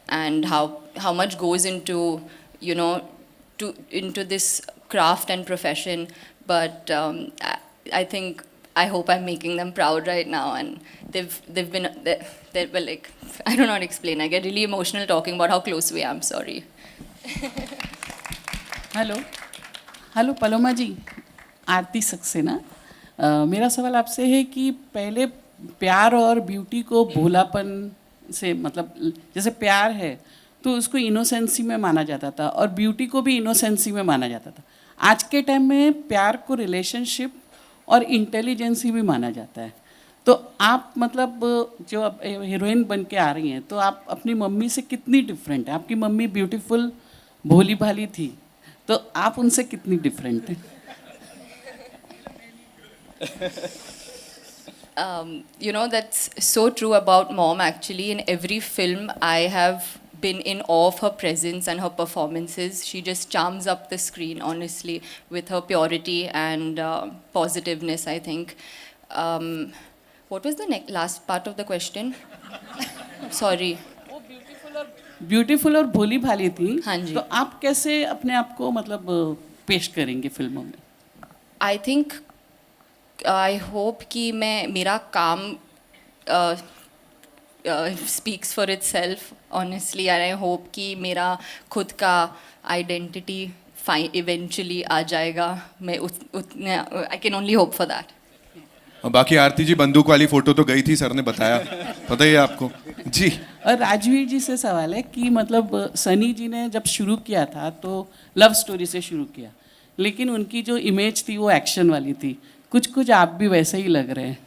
and how much goes into, you know, into this craft and profession. But I think, I hope I'm making them proud right now, and they've been, they were like, I don't know how to explain. I get really emotional talking about how close we are. I'm sorry. Hello Paloma ji, Aarti Saxena. मेरा सवाल आपसे है कि पहले प्यार और beauty को भोलापन से, मतलब जैसे प्यार है तो उसको इनोसेंसी में माना जाता था और ब्यूटी को भी इनोसेंसी में माना जाता था। आज के टाइम में प्यार को रिलेशनशिप और इंटेलिजेंसी भी माना जाता है। तो आप मतलब जो अब हीरोइन बन के आ रही हैं, तो आप अपनी मम्मी से कितनी डिफरेंट है? आपकी मम्मी ब्यूटीफुल भोली भाली थी, तो आप उनसे कितनी डिफरेंट हैं? You know, that's so true about mom. Actually, in every film I have been in awe of her presence and her performances. She just charms up the screen, honestly, with her purity and positiveness, I think. What was the last part of the question? Sorry. Beautiful और भोली भाली थी। हाँ जी। तो आप कैसे अपने आप को मतलब पेश करेंगे फिल्मों में? I think, I hope कि मेरा काम speaks for itself, honestly, and I hope कि मेरा खुद का identity eventually आ जाएगा। मैं उतने, I can only hope for that. बाकी आरती जी बंदूक वाली फोटो तो गई थी, सर ने बताया, पता ही है आपको जी। और राजवीर जी से सवाल है कि मतलब सनी जी ने जब शुरू किया था तो लव स्टोरी से शुरू किया, लेकिन उनकी जो इमेज थी वो एक्शन वाली थी। कुछ कुछ आप भी वैसे ही लग रहे हैं,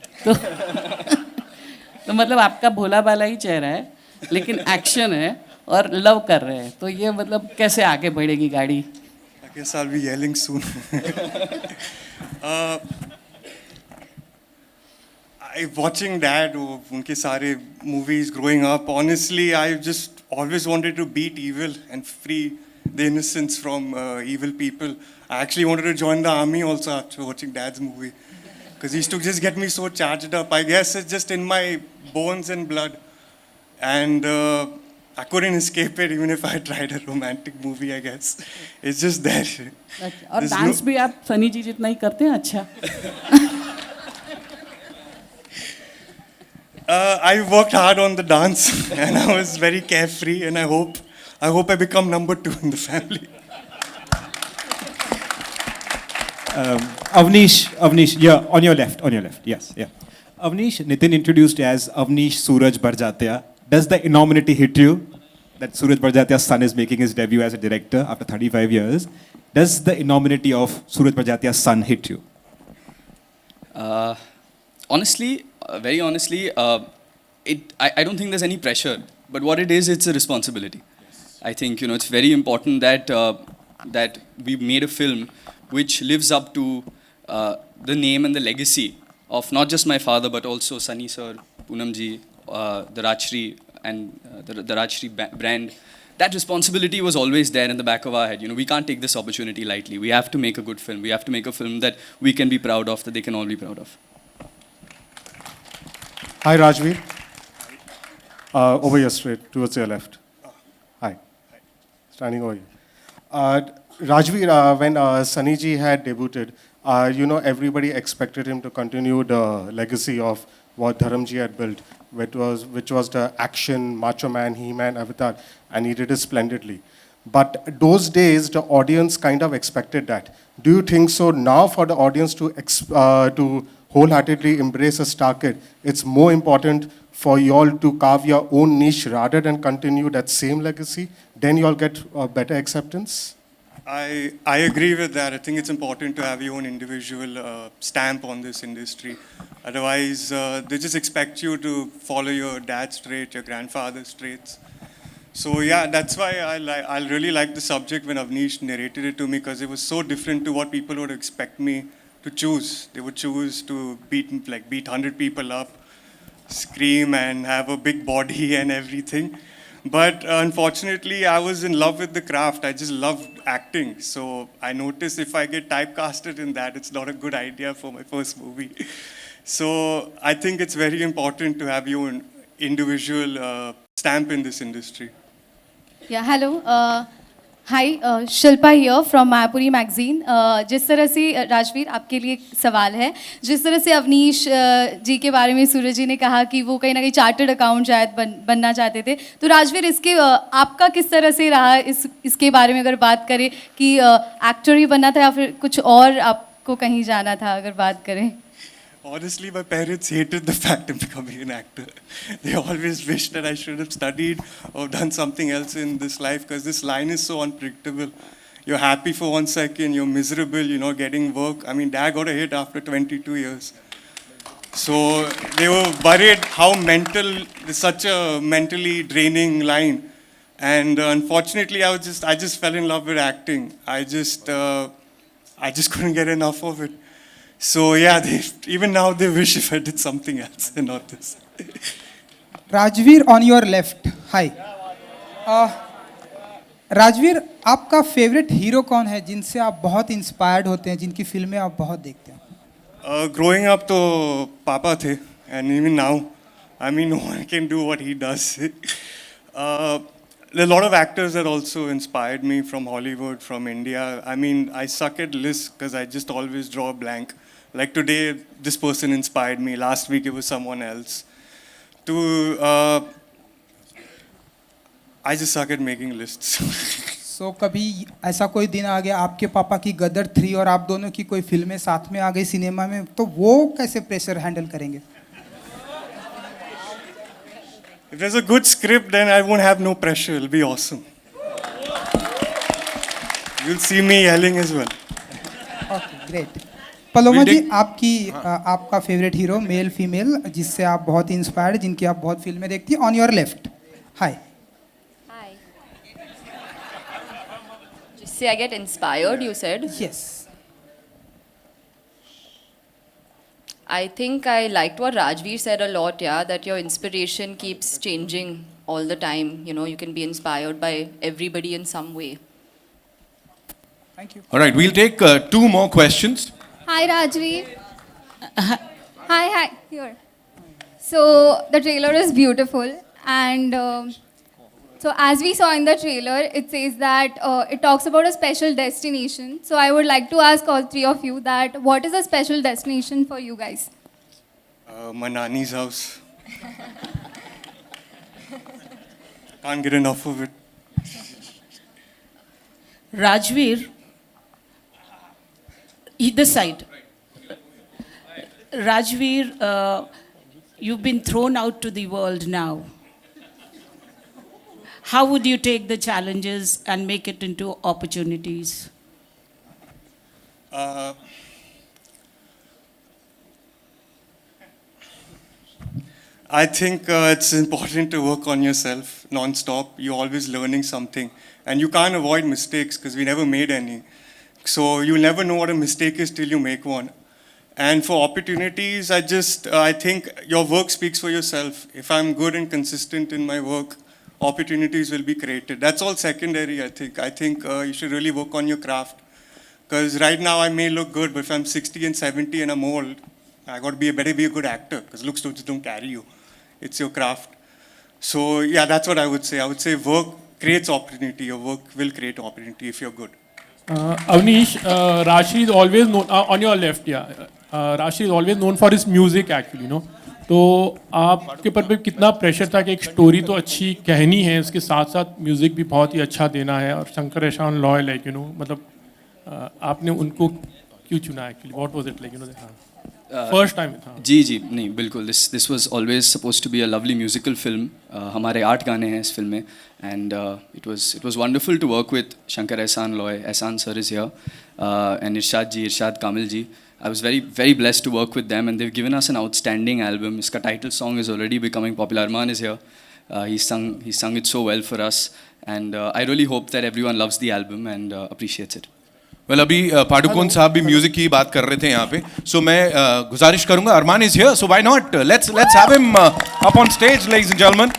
तो मतलब आपका भोला भाला ही चेहरा है, लेकिन एक्शन है और लव कर रहे हैं, तो ये मतलब कैसे आगे बढ़ेगी गाड़ी? I guess I'll be yelling soon. Watching Dad, unke sare movies growing up, honestly, I just always wanted to beat evil and free the innocence from evil people. I actually wanted to join the army also after watching Dad's movie, because he used to just get me so charged up. I guess it's just in my bones and blood, and I couldn't escape it even if I tried a romantic movie, I guess. It's just there. और dance भी आप सनी जी जितना ही करते हैं? अच्छा। I worked hard on the dance and I was very carefree, and I hope I become number 2 in the family. Avnish, yeah, on your left, yes, yeah. Avnish, Nitin introduced as Avnish Suraj Barjatia. Does the enormity hit you that Suraj Barjatia's son is making his debut as a director after 35 years? Does the enormity of Suraj Barjatia's son hit you? Honestly, very honestly, I don't think there's any pressure. But what it is, it's a responsibility. Yes. I think, you know, it's very important that that we made a film which lives up to the name and the legacy of not just my father, but also Sunny sir, Poonam ji, the Rajshri, and the Rajshri brand. That responsibility was always there in the back of our head. You know, we can't take this opportunity lightly. We have to make a good film. We have to make a film that we can be proud of, that they can all be proud of. Hi, Rajveer. Over here, straight, towards your left. Hi. Standing over here. Rajveer, when Sunny ji had debuted, you know, everybody expected him to continue the legacy of what Dharam ji had built, which was the action, macho man, he-man avatar, and he did it splendidly. But those days, the audience kind of expected that. Do you think so now for the audience to wholeheartedly embrace a star kid, it's more important for you all to carve your own niche rather than continue that same legacy? Then you all get better acceptance? I agree with that. I think it's important to have your own individual stamp on this industry. Otherwise, they just expect you to follow your dad's traits, your grandfather's traits. So yeah, that's why I really like the subject when Avnish narrated it to me, because it was so different to what people would expect me to choose. They would choose to beat 100 people up, scream and have a big body and everything. But unfortunately, I was in love with the craft. I just loved acting. So I noticed if I get typecasted in that, it's not a good idea for my first movie. So I think it's very important to have your individual stamp in this industry. Yeah, hello. Hi, Shilpa here from Mayapuri magazine. जिस तरह से राजवीर आपके लिए एक सवाल है, जिस तरह से अवनीश जी के बारे में सूरज जी ने कहा कि वो कहीं ना कहीं चार्टर्ड अकाउंट शायद बनना चाहते थे, तो राजवीर इसके आपका किस तरह से रहा इसके बारे में अगर बात करें कि एक्टर ही बनना था या फिर कुछ और आपको कहीं जाना था, अगर बात करें? Honestly, my parents hated the fact of becoming an actor. They always wished that I should have studied or done something else in this life because this line is so unpredictable. You're happy for 1 second, you're miserable, you're not getting work. I mean, Dad got a hit after 22 years. So they were worried how such a mentally draining line. And unfortunately, I just fell in love with acting. I just couldn't get enough of it. So yeah, even now they wish if I did something else and not this. Rajveer on your left. Hi. Rajveer, आपका favourite hero कौन है जिनसे आप बहुत inspired होते हैं, जिनकी फिल्में आप बहुत देखते हैं? Growing up तो पापा थे, and even now, I mean, no one can do what he does. There are a lot of actors that also inspired me from Hollywood, from India. I mean, I suck at lists because I just always draw a blank. Like today, this person inspired me. Last week, it was someone else. I just suck at making lists. So कभी ऐसा कोई दिन आ गया आपके पापा की गदर 3 और आप दोनों की कोई फिल्में साथ में आ गई सिनेमा में, तो वो कैसे प्रेशर हैंडल करेंगे? If there's a good script, then I won't have no pressure. It'll be awesome. You'll see me yelling as well. Okay, great. Paloma ji, आपका फेवरेट हीरो मेल फीमेल जिससे आप बहुत इंस्पायर्ड, जिनकी आप बहुत फिल्में देखती हैं, on your left. Hi. Hi. Just say I get inspired, you said? Yes. I think I liked what Rajveer said a lot, yeah, that your inspiration keeps changing all the time. You know, you can be inspired by everybody in some way. Thank you. All right, we'll take 2 more questions. Hi, Rajveer. Hi. Here. So the trailer is beautiful, and so as we saw in the trailer, it says that it talks about a special destination. So I would like to ask all 3 of you that what is a special destination for you guys? My nanny's house. Can't get enough of it. Rajveer, either side. Rajveer, you've been thrown out to the world now. How would you take the challenges and make it into opportunities? I think it's important to work on yourself non-stop. You're always learning something. And you can't avoid mistakes because we never made any. So you'll never know what a mistake is till you make one. And for opportunities, I think your work speaks for yourself. If I'm good and consistent in my work, opportunities will be created. That's all secondary, I think. I think you should really work on your craft. Because right now I may look good, but if I'm 60 and 70 and I'm old, I got to better be a good actor, because looks just don't carry you. It's your craft. So yeah, that's what I would say. I would say work creates opportunity. Your work will create opportunity if you're good. Avnish, Rashi is always known, on your left, yeah. Rashi is always known for his music actually, you know. तो आपके पर कितना pressure था कि एक story तो अच्छी कहनी है, उसके साथ साथ म्यूज़िक भी बहुत ही अच्छा देना है, और Shankar Ehsaan Loy like you no, मतलब आपने उनको क्यों चुना actually? What was it like, you know, first time? जी नहीं बिल्कुल, this was always supposed to be a lovely musical film. हमारे 8 गाने हैं इस फिल्म में, and it was wonderful to work with Shankar Ehsaan Loy. Ehsaan sir is here, and Irshad Kamil ji. I was very, very blessed to work with them, and they've given us an outstanding album. Iska title song is already becoming popular. Arman is here. He sung it so well for us, and I really hope that everyone loves the album and appreciates it. Well, अभी पाडुकोन साहब भी music की बात कर रहे थे यहाँ पे, so मैं गुजारिश करूँगा, अरमान is here, so why not? Let's have him up on stage, ladies and gentlemen.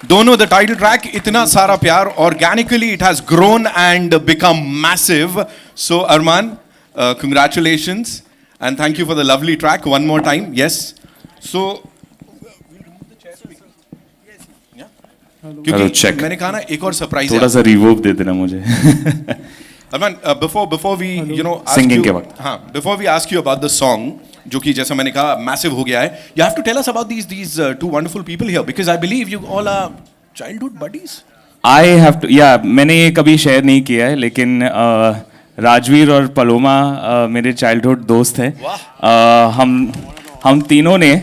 Dono, the title track, इतना सारा प्यार, organically it has grown and become massive. So Arman, congratulations. And thank you for the lovely track one more time. Yes. So क्योंकि मैंने कहा ना एक और surprise थोड़ा सा रिवर्ब दे देना मुझे अरमान before we Singing के वक्त हाँ before we ask you about the song जो कि जैसा मैंने कहा massive हो गया है, you have to tell us about these two wonderful people here because I believe you all are childhood buddies. I have to मैंने ये कभी शेयर नहीं किया है लेकिन राजवीर और पलोमा मेरे चाइल्डहुड दोस्त हैं हम तीनों ने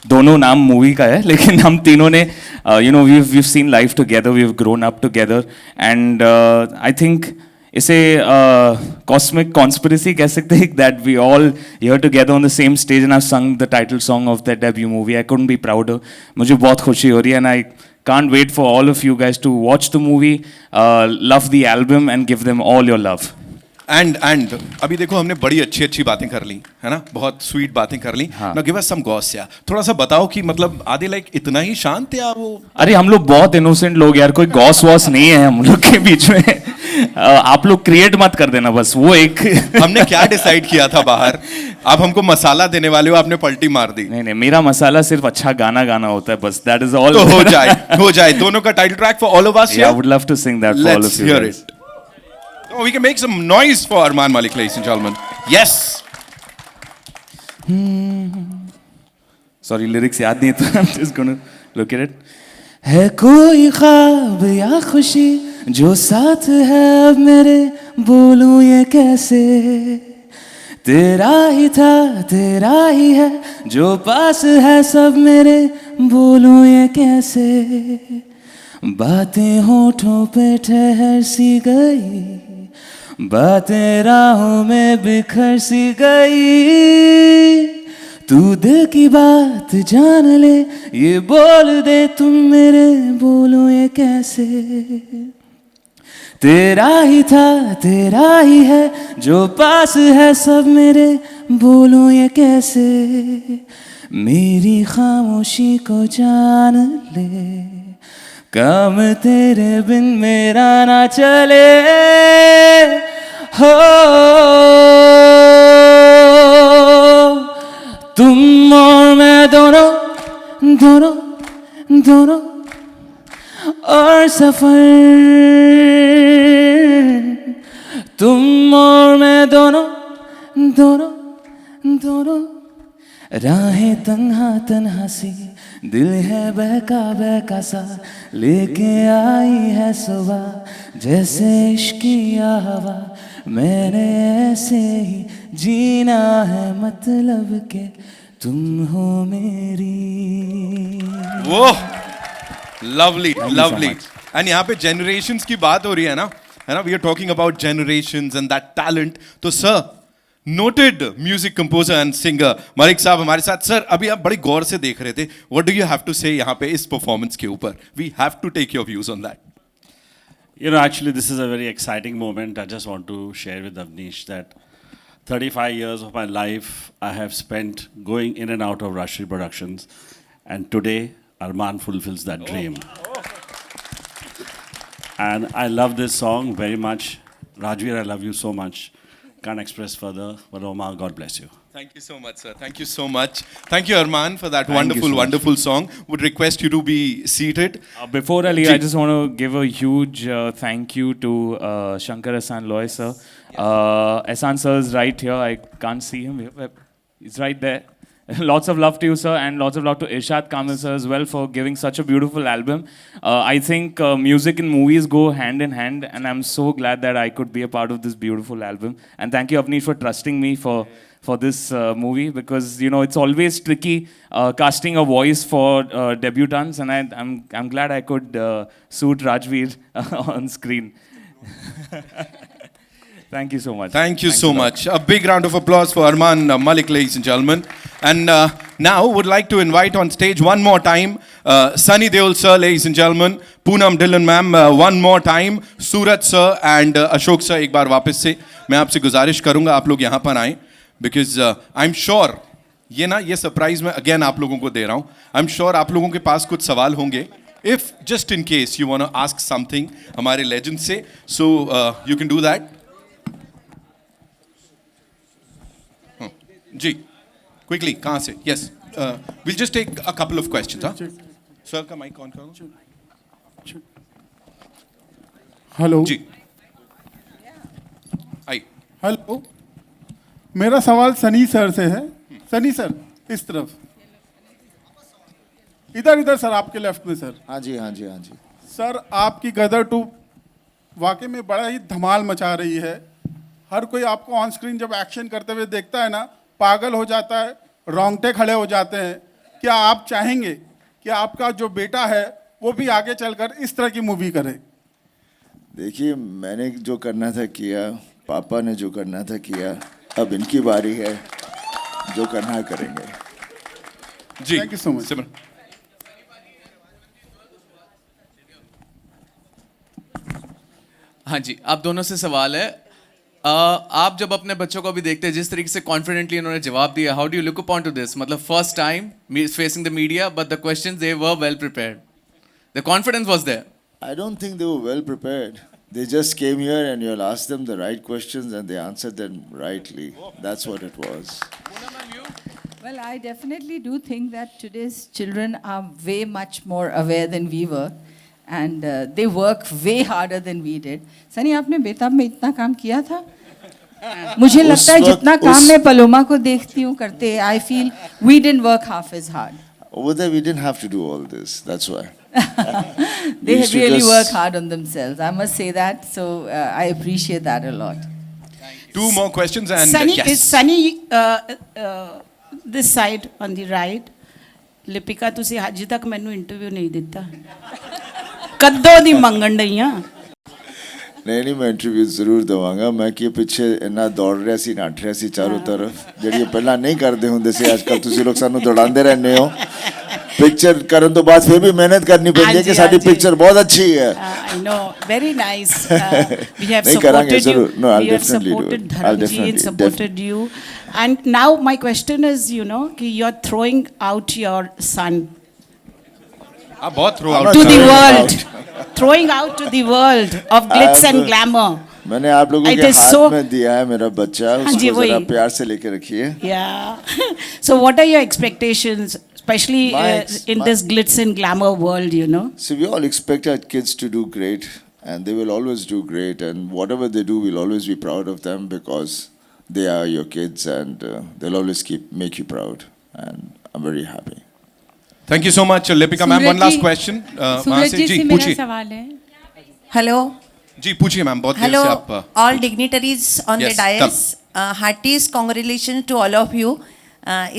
दोनों नाम मूवी का है लेकिन हम तीनों ने we've seen life together, we've grown up together and I think इसे cosmic conspiracy कह सकते हैं that we all here together on the same stage and I've sung the title song of their debut movie. I couldn't be prouder. मुझे बहुत खुशी हो रही है and I can't wait for all of you guys to watch the movie, love the album and give them all your love. And अभी देखो हमने बड़ी अच्छी बातें कर ली है ना, बहुत स्वीट बातें कर ली. Now give us some goss यार, थोड़ा सा बताओ कि मतलब आधे लाइक इतना ही शांत या वो. अरे हम लोग बहुत इनोसेंट लोग यार, कोई गॉस वॉस नहीं है हम लोग के बीच में. आप लोग क्रिएट मत कर देना बस, वो एक हमने क्या डिसाइड किया था बाहर, आप हमको मसाला देने वाले हो, आपने पलटी मार दी. नहीं मेरा मसाला सिर्फ अच्छा गाना गाना होता है बस, दैट इज ऑल. तो हो जाए दोनों का title track for all of us. I would love to sing that for all of you. Let's hear it. Oh, we can make some noise for Arman Malik, ladies and gentlemen. Yes. Sorry, lyrics याद नहीं तो I'm just gonna look at it. है कोई ख्वाब या खुशी जो साथ है अब मेरे, बोलूं ये कैसे. तेरा ही था तेरा ही है जो पास है सब मेरे, बोलूं ये कैसे. बातें होठों पे ठहर सी गई, बातें राहों में बिखर सी गई. तू दिल की बात जान ले, ये बोल दे तुम मेरे, बोलूं ये कैसे. तेरा ही था तेरा ही है जो पास है सब मेरे, बोलूं ये कैसे. मेरी खामोशी को जान ले, काम तेरे बिन मेरा ना चले. हो तुम और मैं दोनों दोनों दोनों और सफर, तुम और मैं दोनों दोनों दोनों. राहें तन्हा तन्हा सी, दिल है बहका बहका सा, लेके आई है सुबह जैसे इश्क की हवा. मैंने ऐसे ही जीना है मतलब के तुम हो मेरी. वो लवली लवली. एंड यहाँ पे जनरेशंस की बात हो रही है ना, we are talking about generations and that talent. तो sir, noted music composer and singer Malik sahab हमारे साथ. सर अभी आप बड़ी गौर से देख रहे थे, what do you have to say यहाँ पे इस परफॉर्मेंस के ऊपर? We have to take your views on that. You know, actually, this is a very exciting moment. I just want to share with Avnish that 35 years of my life I have spent going in and out of Rajveer Productions, and today Arman fulfills that dream. And I love this song very much. Rajveer, I love you so much. Can't express further. Paloma, God bless you. Thank you so much, sir. Thank you so much. Thank you, Arman, for that wonderful song. Would request you to be seated. Before I leave, I just want to give a huge thank you to Shankar Ehsan Loy, sir. Ehsan sir is right here. I can't see him. He's right there. Lots of love to you, sir, and lots of love to Irshad Kamil, sir, as well, for giving such a beautiful album. I think music and movies go hand in hand, and I'm so glad that I could be a part of this beautiful album. And thank you, Avnish, for trusting me for this movie, because you know it's always tricky casting a voice for debutants, and I'm glad I could suit Rajveer on screen. Thank you so much. Thank you so much. A big round of applause for Arman Malik, ladies and gentlemen. And now would like to invite on stage one more time Sunny Deol sir, ladies and gentlemen. Poonam, Dhillon ma'am, one more time. Suraj sir and Ashok sir, एक बार वापस से मैं आपसे गुजारिश करूँगा आप लोग यहाँ पर आएं, because I'm sure ये सरप्राइज मैं अगेन आप लोगों को दे रहा हूँ. I'm sure आप लोगों के पास कुछ सवाल होंगे. If just in case you want to ask something हमारे legend से, so you can do that. जी, क्विकली कहाँ से? Yes, will just take a couple of questions. हाँ, सर का माइक ऑन करो. हेलो जी, आई. हेलो, मेरा सवाल सनी सर से है. सनी सर, इस तरफ, इधर इधर सर, आपके लेफ्ट में सर. हाँ जी, हाँ जी, हाँ जी. सर, आपकी गदर 2 वाकई में बड़ा ही धमाल मचा रही है. हर कोई आपको ऑन स्क्रीन जब एक्शन करते हुए देखता है ना, पागल हो जाता है, रोंगटे खड़े हो जाते हैं. क्या आप चाहेंगे कि आपका जो बेटा है वो भी आगे चलकर इस तरह की मूवी करे? देखिए, मैंने जो करना था किया, पापा ने जो करना था किया, अब इनकी बारी है, जो करना है करेंगे. जी, थैंक यू सो मच. हाँ जी, आप दोनों से सवाल है. आप जब अपने बच्चों को भी देखते हैं, जिस तरीके से कॉन्फिडेंटली इन्होंने जवाब दिया, how do you look upon to this? मतलब first time facing the media, but the questions they were well prepared. The confidence was there. I don't think they were well prepared. They just came here and you'll ask them the right questions and they answered them rightly. That's what it was. Well, I definitely do think that today's children are way much more aware than we were. And they work way harder than we did. Sunny, आपने बेताब में इतना काम किया था? मुझे लगता है जितना काम मैं पलोमा को देखती हूँ करते, I feel we didn't work half as hard. Over there, we didn't have to do all this. That's why. They really work hard on themselves. I must say that. So I appreciate that a lot. 2 more questions and Sunny, yes. is Sunny this side on the right? Lipika तुसी अज तक मैनू interview नहीं दिता. कद्दों दी मंगन डईयां. नहीं, मैं interview जरूर दवांगा. मैं कि पिछे इन्ना दौड़ रहा सी, नट रहा सी चारों तरफ, ਜਿਹੜੀ ਪਹਿਲਾਂ ਨਹੀਂ ਕਰਦੇ ਹੁੰਦੇ ਸੀ. ਅੱਜਕੱਲ ਤੁਸੀਂ ਲੋਕ ਸਾਨੂੰ ਦੌੜਾਉਂਦੇ ਰਹਿੰਦੇ ਹੋ. पिक्चर करने तो बाद फिर भी मेहनत करनी पड़ती है कि साडी पिक्चर बहुत अच्छी है. I know, very nice. We have supported you. No, I'll we have definitely do supported it. Dharamji and supported you. And now my question is, you know, कि you're throwing out your son. बहुत throw out to the world. Throwing out to the world of glitz and glamour. मैंने आप लोगों के हाथ में दिया है मेरा बच्चा, उसको जरा प्यार से लेके रखिए. Yeah. So what are your expectations, especially in this glitz and glamour world, you know? So we all expect our kids to do great, and they will always do great, and whatever they do, we'll always be proud of them because they are your kids, and they'll always make you proud, and I'm very happy. Thank you so much, Lipika ma'am. One last question. सूरज जी से मेरा सवाल है. Hello जी, पूछिए ma'am. बहुत देर से आप all dignitaries on the dais, heartiest congratulations to all of you,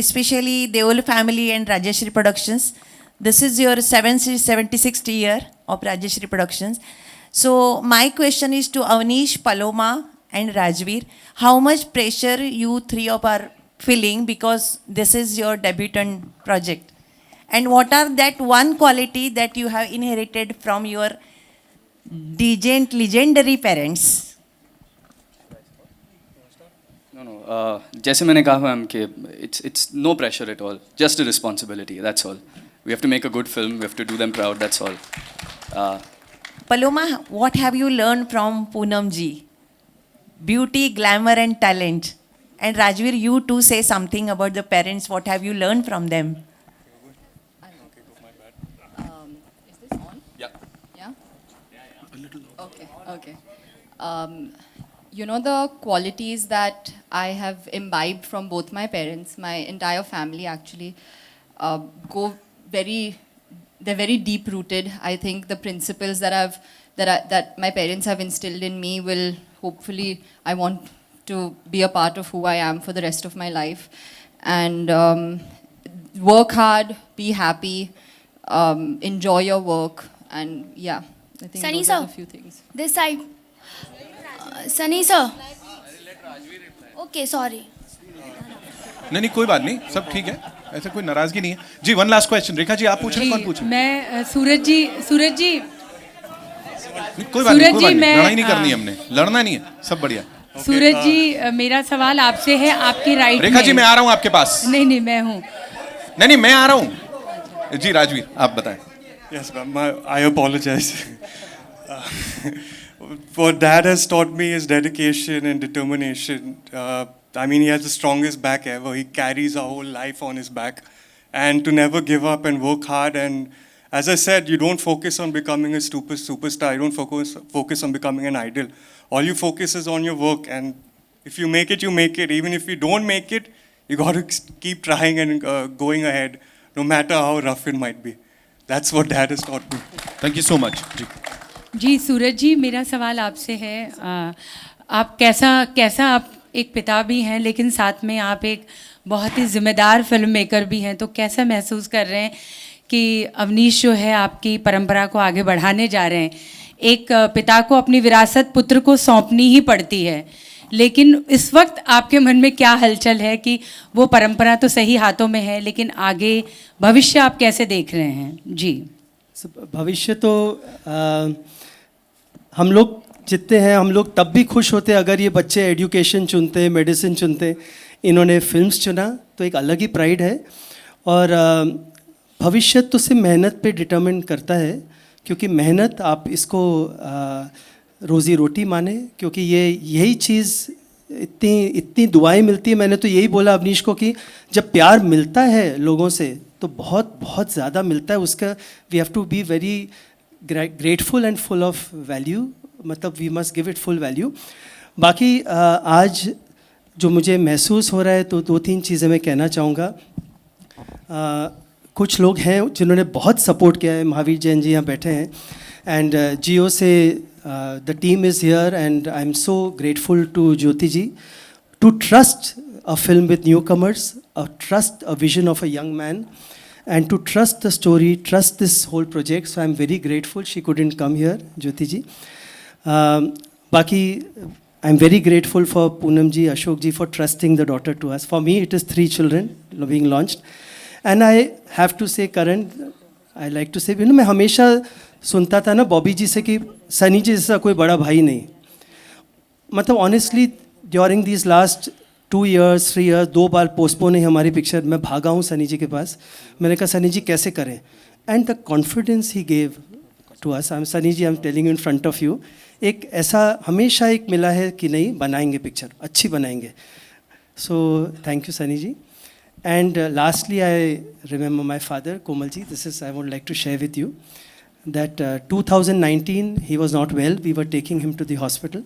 especially Deol family and Rajeshri Productions. This is your 76th year of Rajeshri Productions. So my question is to Avnish, Paloma and Rajveer. How much pressure you three of are feeling because this is your debutant project? And what are that one quality that you have inherited from your legendary parents? No, जैसे मैंने कहा ma'am कि it's no pressure at all, just a responsibility, that's all. We have to make a good film, we have to do them proud, that's all. Paloma, what have you learned from Poonam ji? Beauty, glamour and talent. And Rajveer, you too say something about the parents, what have you learned from them? Okay. You know, the qualities that I have imbibed from both my parents, my entire family actually, they're very deep rooted. I think the principles that my parents have instilled in me will hopefully, I want to be a part of who I am for the rest of my life. And work hard, be happy, enjoy your work, and yeah. I think Sunny those sir, are a few things. This side. Sunny sir. Okay, sorry. नहीं, कोई बात नहीं, सब ठीक है, ऐसा कोई नाराजगी नहीं है. जी, one last question. Rekha ji, आप पूछ रहे हैं, कौन पूछ रहे हैं? मैं सूरज जी कोई बात नहीं, लड़ाई नहीं करनी है हमने, लड़ना नहीं है, सब बढ़िया. सूरज जी, मेरा सवाल आपसे है, आपके राइट में. रेखा जी, मैं आ रहा हूँ आपके पास. नहीं, मैं हूँ. नहीं, मैं आ रहा हूँ. जी, राजवीर, आप बताएं. Yes, ma'am. I apologize. What Dad has taught me is dedication and determination. I mean, he has the strongest back ever. He carries our whole life on his back. And to never give up and work hard. And as I said, you don't focus on becoming a superstar. You don't focus on becoming an idol. All you focus is on your work. And if you make it, you make it. Even if you don't make it, you got to keep trying and going ahead, no matter how rough it might be. That's what Dad has taught me. Thank you so much. जी सूरज जी, मेरा सवाल आपसे है, आप कैसा आप एक पिता भी हैं लेकिन साथ में आप एक बहुत ही जिम्मेदार फिल्म मेकर भी हैं, तो कैसा महसूस कर रहे हैं कि अवनीश जो है आपकी परंपरा को आगे बढ़ाने जा रहे हैं? एक पिता को अपनी विरासत पुत्र को सौंपनी ही पड़ती है, लेकिन इस वक्त आपके मन में क्या हलचल है कि वो परंपरा तो सही हाथों में है, लेकिन आगे भविष्य आप कैसे देख रहे हैं? जी भविष्य तो हम लोग जितने हैं, हम लोग तब भी खुश होते अगर ये बच्चे एजुकेशन चुनते, मेडिसिन चुनते। इन्होंने फिल्म्स चुना तो एक अलग ही प्राइड है। और भविष्य तो सिर्फ मेहनत पे डिटरमिन करता है, क्योंकि मेहनत आप इसको रोज़ी रोटी माने, क्योंकि यही चीज़ इतनी दुआएं मिलती है। मैंने तो यही बोला अवनीश को कि जब प्यार मिलता है लोगों से तो बहुत बहुत ज़्यादा मिलता है उसका। We have to be very grateful and full of value, मतलब we must give it full value. बाकी आज जो मुझे महसूस हो रहा है तो 2-3 चीज़ें मैं कहना चाहूँगा। कुछ लोग हैं जिन्होंने बहुत सपोर्ट किया है, महावीर जैन जी यहाँ बैठे हैं, एंड जियो से the team is here and I am so grateful to Jyoti ji to trust a film with newcomers, trust a vision of a young man, and to trust the story, trust this whole project. So I'm very grateful she couldn't come here, Jyoti ji. Baki, I'm very grateful for Poonam ji, Ashok ji for trusting the daughter to us. For me, it is 3 children being launched. And I have to say, Karan, I like to say, मैं हमेशा सुनता था ना बॉबी जी से कि सनी जी जैसा कोई बड़ा भाई नहीं। मतलब honestly during this last 2 years, 3 years, 2 bar postpone है हमारी पिक्चर। मैं भागा हूँ सनी जी के पास, मैंने कहा सनी जी कैसे करें, and the confidence he gave to us. I am Sunny ji, I am telling in front of you, एक ऐसा हमेशा एक मिला है कि नहीं बनाएंगे पिक्चर, अच्छी बनाएंगे। So thank you Sunny ji. And lastly I remember my father Komal ji, this is I would like to share with you that 2019 he was not well, we were taking him to the hospital,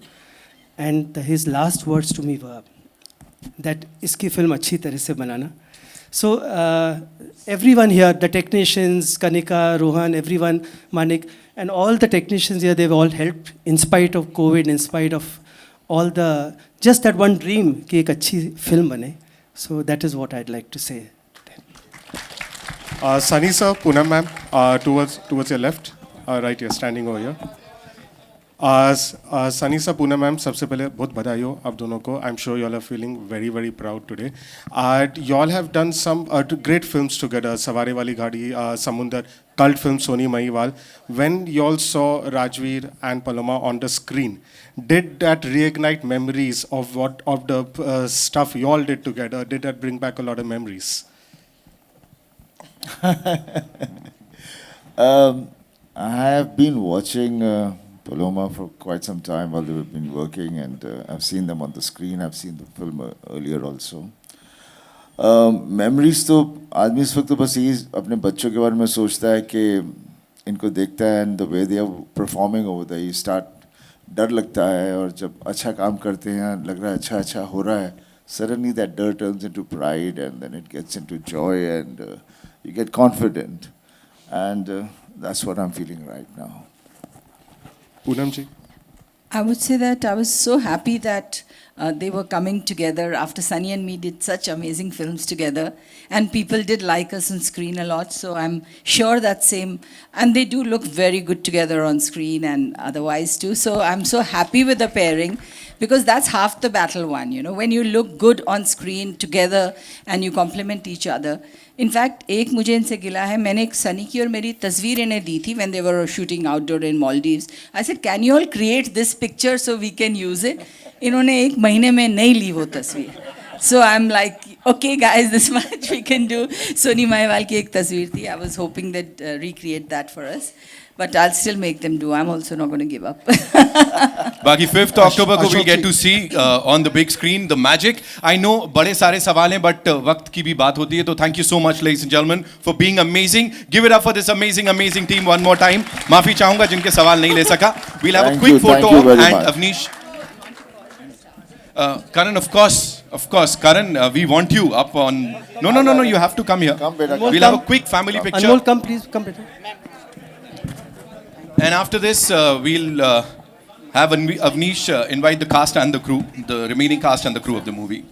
and his last words to me were that इसकी film अच्छी तरह से बनाना। So everyone here, the technicians, Kanika, Rohan, everyone, Manik, and all the technicians here, they've all helped in spite of COVID, in spite of all the, just that one dream कि एक अच्छी film बने। So that is what I'd like to say. Sunny sir, Poonam ma'am, towards your left, right here, standing over here. Sunny सा, Poonam ma'am, सबसे पहले बहुत बधाई हो आप दोनों को। I am sure you all are feeling very very proud today. You all have done some great films together, सवारे वाली गाड़ी, समुंदर, cult film Soni Mahiwal. When you all saw Rajveer and Paloma on the screen, did that reignite memories of the stuff you all did together? Did that bring back a lot of memories? I have been watching Paloma for quite some time while they've been working, and I've seen them on the screen. I've seen the film earlier also. Memories तो आदमी इस वक्त तो बस यही अपने बच्चों के बारे में सोचता है कि इनको देखता है, and the way they are performing over there, you start डर लगता है, और जब अच्छा काम करते हैं लग रहा है अच्छा हो रहा है, suddenly that डर turns into pride, and then it gets into joy, and you get confident, and that's what I'm feeling right now. Poonam ji? I would say that I was so happy that they were coming together after Sunny and me did such amazing films together, and people did like us on screen a lot, so I'm sure that same, and they do look very good together on screen and otherwise too, so I'm so happy with the pairing, because that's half the battle won, you know, when you look good on screen together and you complement each other. In fact, एक मुझे इनसे गिला है, मैंने एक सनी की और मेरी तस्वीर इन्हें दी थी when they were shooting outdoor in Maldives. I said, can you all create this picture so we can use it? इन्होंने 1 महीने में नहीं ली वो तस्वीर. So I'm like, okay guys, this much we can do. Soni Mahiwal की एक तस्वीर थी. I was hoping that recreate that for us. but I'll still make them do. I'm also not going to give up. बाकी 5th October को we'll get to see on the big screen the magic. I know बड़े सारे सवाल हैं but वक्त की भी बात होती है तो thank you so much ladies and gentlemen for being amazing. Give it up for this amazing team one more time. माफी चाहूँगा जिनके सवाल नहीं ले सका. We'll have a quick photo and Avnish. Karan, of course, Karan, we want you up on. No, you have to come here. We'll have a quick family picture. Anmol, come please, come better. And after this, we'll have Avnish invite the cast and the crew, the remaining cast and the crew of the movie.